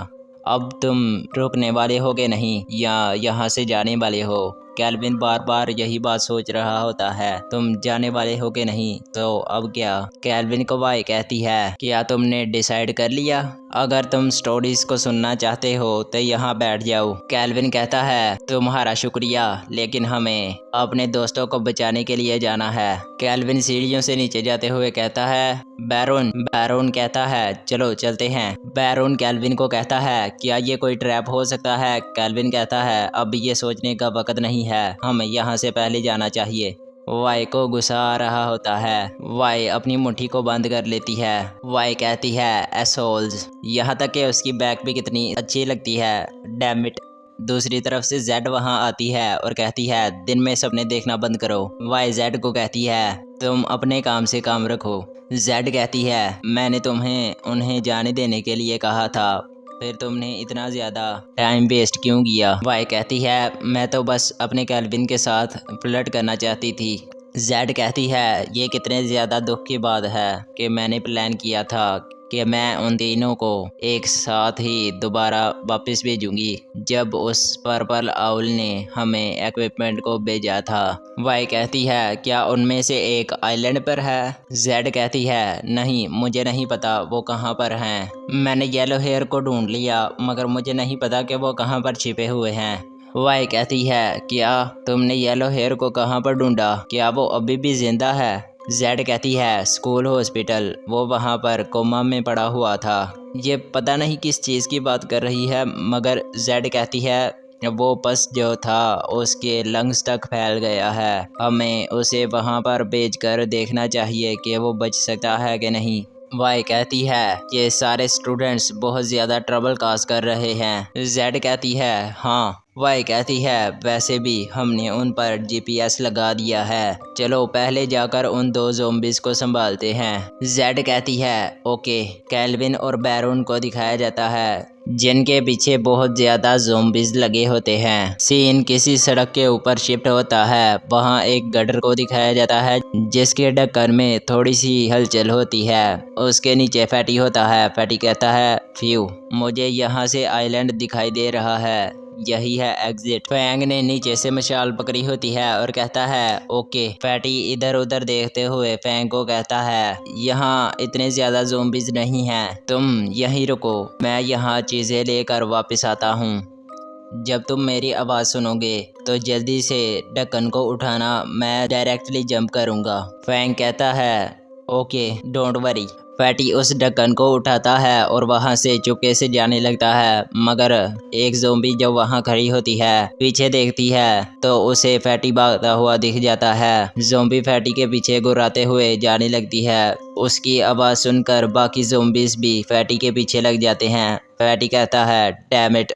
अब तुम रुकने वाले होगे नहीं या यहाँ से जाने वाले हो? कैल्विन बार बार यही बात सोच रहा होता है, तुम जाने वाले हो कि नहीं तो अब क्या? कैल्विन को वाई कहती है क्या तुमने डिसाइड कर लिया? अगर तुम स्टोरीज को सुनना चाहते हो तो यहाँ बैठ जाओ। कैल्विन कहता है तुम्हारा शुक्रिया, लेकिन हमें अपने दोस्तों को बचाने के लिए जाना है। कैल्विन सीढ़ियों से नीचे जाते हुए कहता है बैरोन। बैरोन कहता है चलो चलते हैं। बैरोन कैल्विन को कहता है क्या ये कोई ट्रैप हो सकता है? कैल्विन कहता है अब ये सोचने का वक्त नहीं है, हमें यहाँ से पहले जाना चाहिए। वाई को गुस्सा आ रहा होता है। वाई अपनी मुट्ठी को बंद कर लेती है। वाई कहती है एसोल्स, यहाँ तक कि उसकी बैक भी कितनी अच्छी लगती है, डैम इट। दूसरी तरफ से जेड वहाँ आती है और कहती है दिन में सपने देखना बंद करो। वाई जेड को कहती है तुम अपने काम से काम रखो। जेड कहती है मैंने तुम्हें उन्हें जाने देने के लिए कहा था, फिर तुमने इतना ज़्यादा टाइम वेस्ट क्यों किया? वाई कहती है मैं तो बस अपने कैल्विन के साथ फ्लर्ट करना चाहती थी। जेड कहती है ये कितने ज़्यादा दुख की बात है कि मैंने प्लान किया था कि मैं उन तीनों को एक साथ ही दोबारा वापस भेजूंगी जब उस पर्पल आउल ने हमें इक्विपमेंट को भेजा था। वाई कहती है क्या उनमें से एक आइलैंड पर है? जेड कहती है नहीं, मुझे नहीं पता वो कहाँ पर हैं। मैंने येलो हेयर को ढूंढ लिया मगर मुझे नहीं पता कि वो कहाँ पर छिपे हुए हैं। वाई कहती है क्या तुमने येलो हेयर को कहाँ पर ढूंढा? क्या वो अभी भी जिंदा है? जेड कहती है स्कूल हॉस्पिटल, वो वहाँ पर कोमा में पड़ा हुआ था। ये पता नहीं किस चीज़ की बात कर रही है मगर जेड कहती है वो पस जो था उसके लंग्स तक फैल गया है, हमें उसे वहाँ पर भेजकर देखना चाहिए कि वो बच सकता है कि नहीं। वाई कहती है ये सारे स्टूडेंट्स बहुत ज़्यादा ट्रबल काज कर रहे हैं। जेड कहती है हाँ। वाई कहती है वैसे भी हमने उन पर जीपीएस लगा दिया है, चलो पहले जाकर उन दो ज़ोंबीज को संभालते हैं। जेड कहती है ओके। कैल्विन और बैरोन को दिखाया जाता है जिनके पीछे बहुत ज़्यादा ज़ोंबीज लगे होते हैं। सीन किसी सड़क के ऊपर शिफ्ट होता है, वहाँ एक गटर को दिखाया जाता है जिसके ढक्कन में थोड़ी सी हलचल होती है। उसके नीचे फैटी होता है। फैटी कहता है फ्यू, मुझे यहाँ से आइलैंड दिखाई दे रहा है, यही है एग्जिट। फैंग ने नीचे से मशाल पकड़ी होती है और कहता है ओके। फैटी इधर उधर देखते हुए फैंग को कहता है यहाँ इतने ज़्यादा ज़ोंबीज नहीं हैं, तुम यहीं रुको, मैं यहाँ चीज़ें लेकर वापस आता हूँ। जब तुम मेरी आवाज़ सुनोगे तो जल्दी से ढक्कन को उठाना, मैं डायरेक्टली जंप करूँगा। फैंग कहता है ओके डोंट वरी। फैटी उस ढक्कन को उठाता है और वहाँ से चुपके से जाने लगता है मगर एक ज़ोंबी जो वहाँ खड़ी होती है पीछे देखती है तो उसे फैटी भागता हुआ दिख जाता है। ज़ोंबी फैटी के पीछे गुर्राते हुए जाने लगती है। उसकी आवाज़ सुनकर बाकी ज़ोंबीज भी फैटी के पीछे लग जाते हैं। फैटी कहता है डैम इट।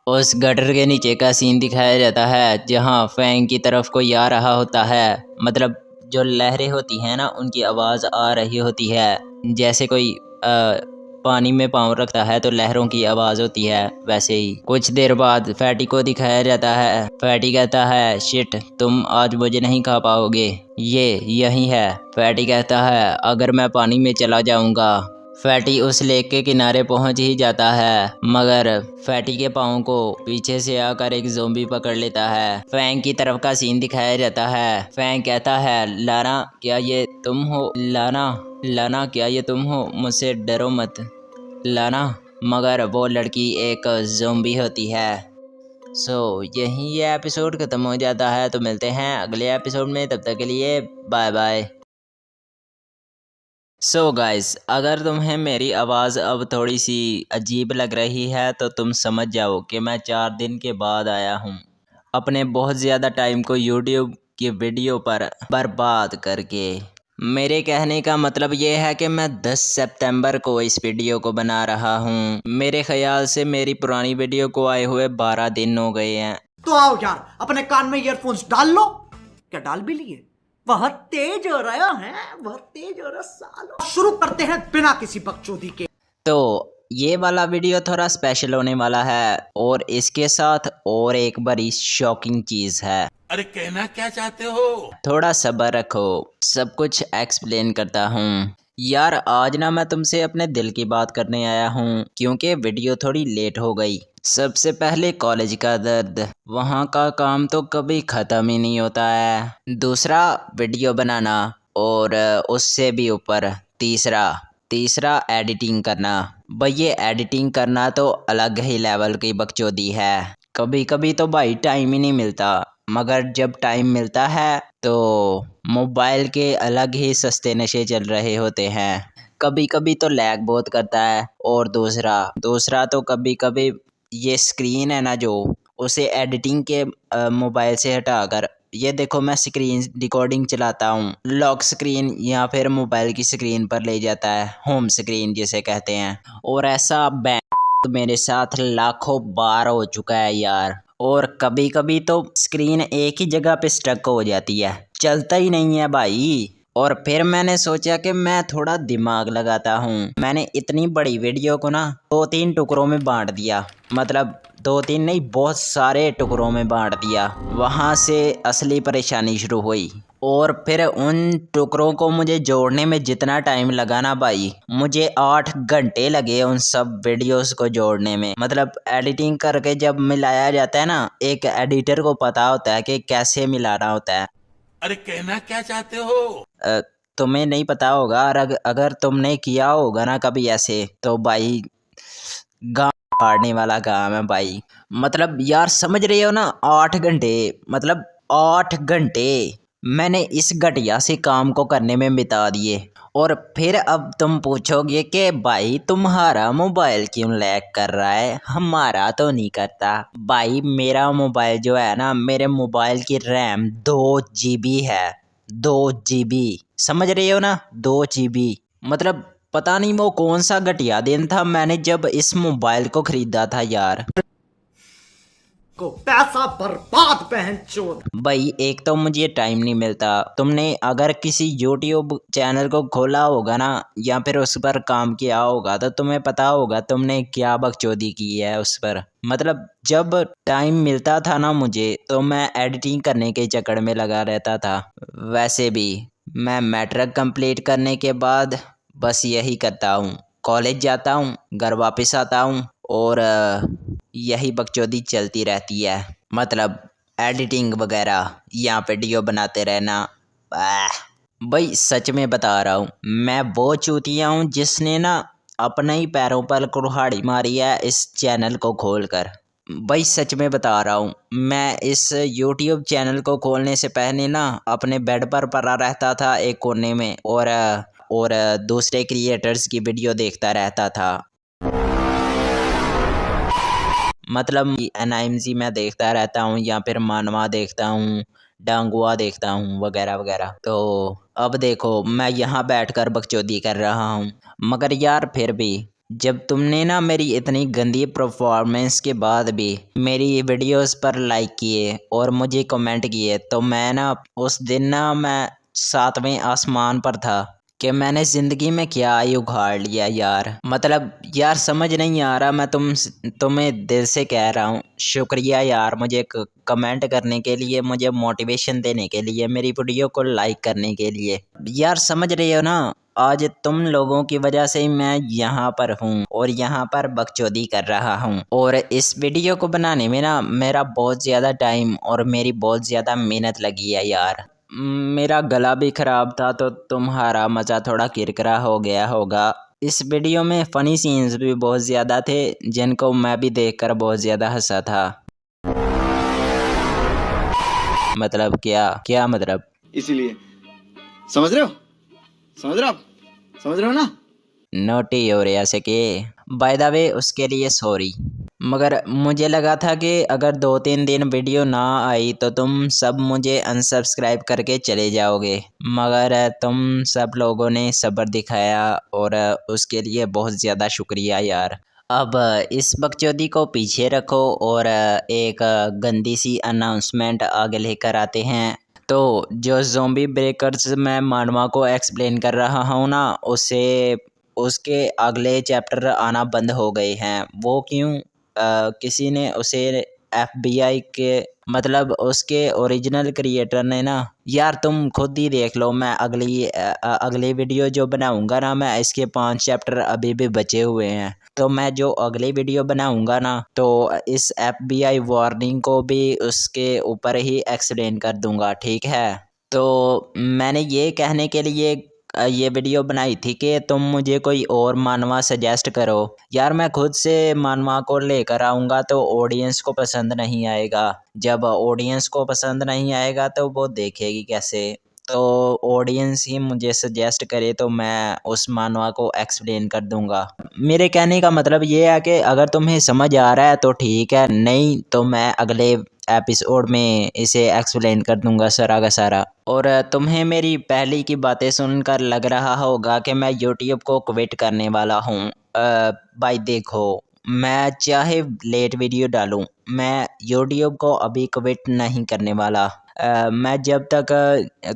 उस गटर के नीचे का सीन दिखाया जाता है जहाँ फैंग की तरफ कोई आ रहा होता है, मतलब जो लहरें होती हैं ना उनकी आवाज़ आ रही होती है, जैसे कोई पानी में पाँव रखता है तो लहरों की आवाज़ होती है, वैसे ही। कुछ देर बाद फैटी को दिखाया जाता है। फैटी कहता है शिट, तुम आज मुझे नहीं खा पाओगे, ये यही है। फैटी कहता है अगर मैं पानी में चला जाऊंगा। फैटी उस लेक के किनारे पहुंच ही जाता है मगर फैटी के पाँव को पीछे से आकर एक ज़ोंबी पकड़ लेता है। फैंग की तरफ का सीन दिखाया जाता है। फैंग कहता है लाना क्या ये तुम हो? लाना क्या ये तुम हो? मुझसे डरो मत लाना। मगर वो लड़की एक ज़ोंबी होती है। यहीं ये एपिसोड ख़त्म हो जाता है। तो मिलते हैं अगले एपिसोड में, तब तक के लिए बाय बाय। गाइस, अगर तुम्हें मेरी आवाज़ अब थोड़ी सी अजीब लग रही है तो तुम समझ जाओ कि मैं 4 दिन के बाद आया हूँ अपने बहुत ज़्यादा टाइम को यूट्यूब की वीडियो पर बर्बाद करके। मेरे कहने का मतलब ये है कि मैं 10 सितंबर को इस वीडियो को बना रहा हूँ। मेरे ख्याल से मेरी पुरानी वीडियो को आए हुए 12 दिन हो गए हैं। तो आओ यार, अपने कान में ईयरफोन्स डाल लो। क्या डाल भी लिए? बहुत तेज हो रहा है, बहुत तेज हो रहा सालो। शुरू करते हैं बिना किसी बकचोदी के। तो ये वाला वीडियो थोड़ा स्पेशल होने वाला है और इसके साथ और एक बड़ी शॉकिंग चीज है। अरे कहना क्या चाहते हो? थोड़ा सब्र रखो, सब कुछ एक्सप्लेन करता हूँ। यार आज ना मैं तुमसे अपने दिल की बात करने आया हूँ क्योंकि वीडियो थोड़ी लेट हो गई। सबसे पहले कॉलेज का दर्द, वहाँ का काम तो कभी ख़त्म ही नहीं होता है। दूसरा वीडियो बनाना और उससे भी ऊपर तीसरा एडिटिंग करना। भाई ये एडिटिंग करना तो अलग ही लेवल की बकचोदी है। कभी कभी तो भाई टाइम ही नहीं मिलता, मगर जब टाइम मिलता है तो मोबाइल के अलग ही सस्ते नशे चल रहे होते हैं। कभी कभी तो लैग बहुत करता है और दूसरा तो कभी कभी ये स्क्रीन है ना जो, उसे एडिटिंग के मोबाइल से हटाकर ये देखो मैं स्क्रीन रिकॉर्डिंग चलाता हूँ, लॉक स्क्रीन या फिर मोबाइल की स्क्रीन पर ले जाता है, होम स्क्रीन जिसे कहते हैं। और ऐसा तो मेरे साथ लाखों बार हो चुका है यार। और कभी कभी तो स्क्रीन एक ही जगह पे स्टक हो जाती है, चलता ही नहीं है भाई। और फिर मैंने सोचा कि मैं थोड़ा दिमाग लगाता हूँ। मैंने इतनी बड़ी वीडियो को ना 2-3 टुकड़ों में बांट दिया, मतलब 2-3 नहीं, बहुत सारे टुकड़ों में बांट दिया। वहाँ से असली परेशानी शुरू हुई। और फिर उन टुकड़ों को मुझे जोड़ने में जितना टाइम लगा ना भाई, मुझे 8 घंटे लगे उन सब वीडियोस को जोड़ने में। मतलब एडिटिंग करके जब मिलाया जाता है ना, एक एडिटर को पता होता है कि कैसे मिलाना होता है। अरे कहना क्या चाहते हो? तुम्हें नहीं पता होगा, और अगर तुमने किया होगा ना कभी ऐसे, तो भाई गाँव फाड़ने वाला काम है भाई। मतलब यार समझ रहे हो ना, 8 घंटे, मतलब 8 घंटे मैंने इस घटिया से काम को करने में बिता दिए। और फिर अब तुम पूछोगे कि भाई तुम्हारा मोबाइल क्यों लैग कर रहा है, हमारा तो नहीं करता। भाई मेरा मोबाइल जो है ना, मेरे मोबाइल की रैम 2 GB है, 2 GB, समझ रहे हो ना, 2 GB। मतलब पता नहीं वो कौन सा घटिया दिन था मैंने जब इस मोबाइल को खरीदा था यार। को पैसा बर्बाद बहन चोद। भाई एक तो मुझे टाइम नहीं मिलता। तुमने अगर किसी यूट्यूब चैनल को खोला होगा ना, या फिर उस पर काम किया होगा, तो तुम्हें पता होगा तुमने क्या बकचोदी की है उस पर। मतलब जब टाइम मिलता था ना मुझे, तो मैं एडिटिंग करने के चक्कर में लगा रहता था। वैसे भी मैं मैट्रिक कंप्लीट करने के बाद बस यही करता हूँ, कॉलेज जाता हूँ, घर वापस आता हूँ और यही बकचोदी चलती रहती है। मतलब एडिटिंग वगैरह या वीडियो बनाते रहना। भाई सच में बता रहा हूँ, मैं वो चूतिया हूँ जिसने ना अपने ही पैरों पर कुल्हाड़ी मारी है इस चैनल को खोलकर। भाई सच में बता रहा हूँ, मैं इस YouTube चैनल को खोलने से पहले ना अपने बेड पर पड़ा रहता था एक कोने में, और दूसरे क्रिएटर्स की वीडियो देखता रहता था। मतलब NIMZ मैं देखता रहता हूँ, या फिर मानवा देखता हूँ, डांगुआ देखता हूँ, वगैरह वगैरह। तो अब देखो मैं यहाँ बैठकर बकचोदी कर रहा हूँ। मगर यार फिर भी जब तुमने ना मेरी इतनी गंदी परफॉर्मेंस के बाद भी मेरी वीडियोस पर लाइक किए और मुझे कमेंट किए, तो मैं ना उस दिन ना मैं 7वें आसमान पर था कि मैंने ज़िंदगी में क्या ही उखाड़ लिया यार। मतलब यार समझ नहीं आ रहा। मैं तुम्हें दिल से कह रहा हूँ, शुक्रिया यार मुझे कमेंट करने के लिए, मुझे मोटिवेशन देने के लिए, मेरी वीडियो को लाइक करने के लिए। यार समझ रहे हो ना, आज तुम लोगों की वजह से मैं यहाँ पर हूँ और यहाँ पर बकचोदी कर रहा हूँ। और इस वीडियो को बनाने में ना मेरा बहुत ज़्यादा टाइम और मेरी बहुत ज़्यादा मेहनत लगी है यार। मेरा गला भी ख़राब था, तो तुम्हारा मज़ा थोड़ा किरकिरा हो गया होगा। इस वीडियो में फ़नी सीन्स भी बहुत ज़्यादा थे, जिनको मैं भी देखकर बहुत ज़्यादा हंसा था। मतलब क्या मतलब? इसीलिए समझ रहे हो, समझ रहे हो ना। नोटी हो रहा से के बाय द वे उसके लिए सॉरी। मगर मुझे लगा था कि अगर 2-3 दिन वीडियो ना आई तो तुम सब मुझे अनसब्सक्राइब करके चले जाओगे, मगर तुम सब लोगों ने सब्र दिखाया और उसके लिए बहुत ज़्यादा शुक्रिया यार। अब इस बकचोदी को पीछे रखो और एक गंदी सी अनाउंसमेंट आगे लेकर आते हैं। तो जो ज़ॉम्बी ब्रेकर्स मैं मानवा को एक्सप्लेन कर रहा हूँ ना, उसे उसके अगले चैप्टर आना बंद हो गए हैं। वो क्यों? किसी ने उसे FBI के मतलब उसके ओरिजिनल क्रिएटर ने ना, यार तुम खुद ही देख लो। मैं अगली वीडियो जो बनाऊंगा ना, मैं इसके 5 चैप्टर अभी भी बचे हुए हैं। तो मैं जो अगली वीडियो बनाऊंगा ना, तो इस FBI वार्निंग को भी उसके ऊपर ही एक्सप्लेन कर दूंगा, ठीक है। तो मैंने ये कहने के लिए ये वीडियो बनाई थी कि तुम मुझे कोई और मानवा सजेस्ट करो। यार मैं खुद से मानवा को लेकर आऊँगा तो ऑडियंस को पसंद नहीं आएगा। जब ऑडियंस को पसंद नहीं आएगा तो वो देखेगी कैसे? तो ऑडियंस ही मुझे सजेस्ट करे तो मैं उस मानवा को एक्सप्लेन कर दूंगा। मेरे कहने का मतलब ये है कि अगर तुम्हें समझ आ रहा है तो ठीक है, नहीं तो मैं अगले एपिसोड में इसे एक्सप्लेन कर दूंगा सारा का सारा। और तुम्हें मेरी पहली की बातें सुनकर लग रहा होगा कि मैं यूट्यूब को क्विट करने वाला हूँ। भाई देखो, मैं चाहे लेट वीडियो डालूँ, मैं यूट्यूब को अभी क्विट नहीं करने वाला। मैं जब तक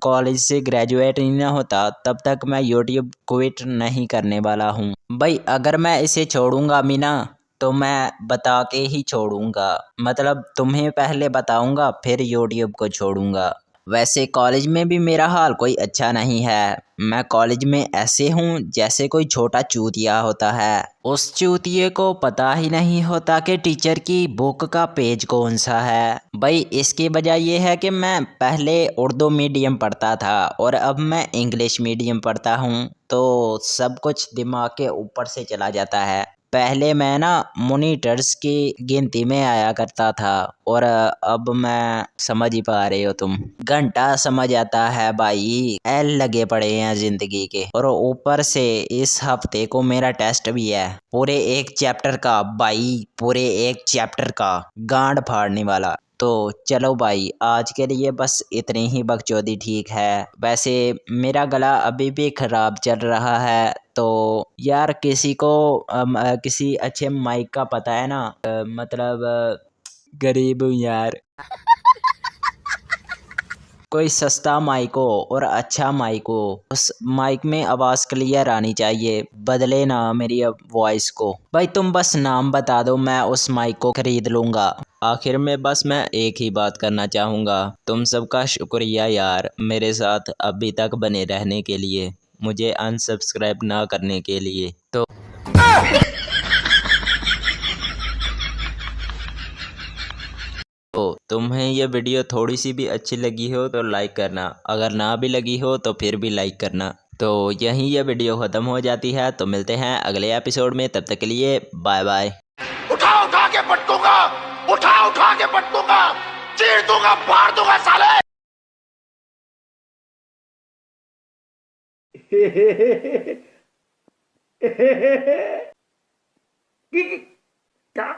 कॉलेज से ग्रेजुएट नहीं ना होता तब तक मैं यूट्यूब क्विट नहीं करने वाला हूँ। भाई अगर मैं इसे छोड़ूंगा भी ना, तो मैं बता के ही छोड़ूंगा। मतलब तुम्हें पहले बताऊंगा फिर यूट्यूब को छोड़ूंगा। वैसे कॉलेज में भी मेरा हाल कोई अच्छा नहीं है। मैं कॉलेज में ऐसे हूँ जैसे कोई छोटा चूतिया होता है। उस चूतिये को पता ही नहीं होता कि टीचर की बुक का पेज कौन सा है। भाई इसकी वजह यह है कि मैं पहले उर्दू मीडियम पढ़ता था और अब मैं इंग्लिश मीडियम पढ़ता हूँ, तो सब कुछ दिमाग के ऊपर से चला जाता है। पहले मैं ना मॉनिटर्स की गिनती में आया करता था और अब मैं समझ ही पा रहे हो तुम, घंटा समझ आता है भाई। एल लगे पड़े हैं जिंदगी के, और ऊपर से इस हफ्ते को मेरा टेस्ट भी है पूरे 1 चैप्टर का भाई, पूरे 1 चैप्टर का गांड फाड़ने वाला। तो चलो भाई आज के लिए बस इतनी ही बकचोदी ठीक है। वैसे मेरा गला अभी भी खराब चल रहा है, तो यार किसी को किसी अच्छे माइक का पता है ना? मतलब गरीब हूँ यार। कोई सस्ता माइक हो और अच्छा माइक हो, उस माइक में आवाज़ क्लियर आनी चाहिए, बदले ना मेरी वॉइस को। भाई तुम बस नाम बता दो, मैं उस माइक को खरीद लूँगा। आखिर में बस मैं एक ही बात करना चाहूँगा, तुम सबका शुक्रिया यार मेरे साथ अभी तक बने रहने के लिए, मुझे अनसब्सक्राइब ना करने के लिए। तो तुम्हें ये वीडियो थोड़ी सी भी अच्छी लगी हो तो लाइक करना, अगर ना भी लगी हो तो फिर भी लाइक करना। तो यहीं ये वीडियो ख़त्म हो जाती है, तो मिलते हैं अगले एपिसोड में, तब तक के लिए बाय बाय। उठा उठा के पटकूंगा, उठा उठा के पटकूंगा, चीर दूंगा, फाड़ दूंगा साले। क्या?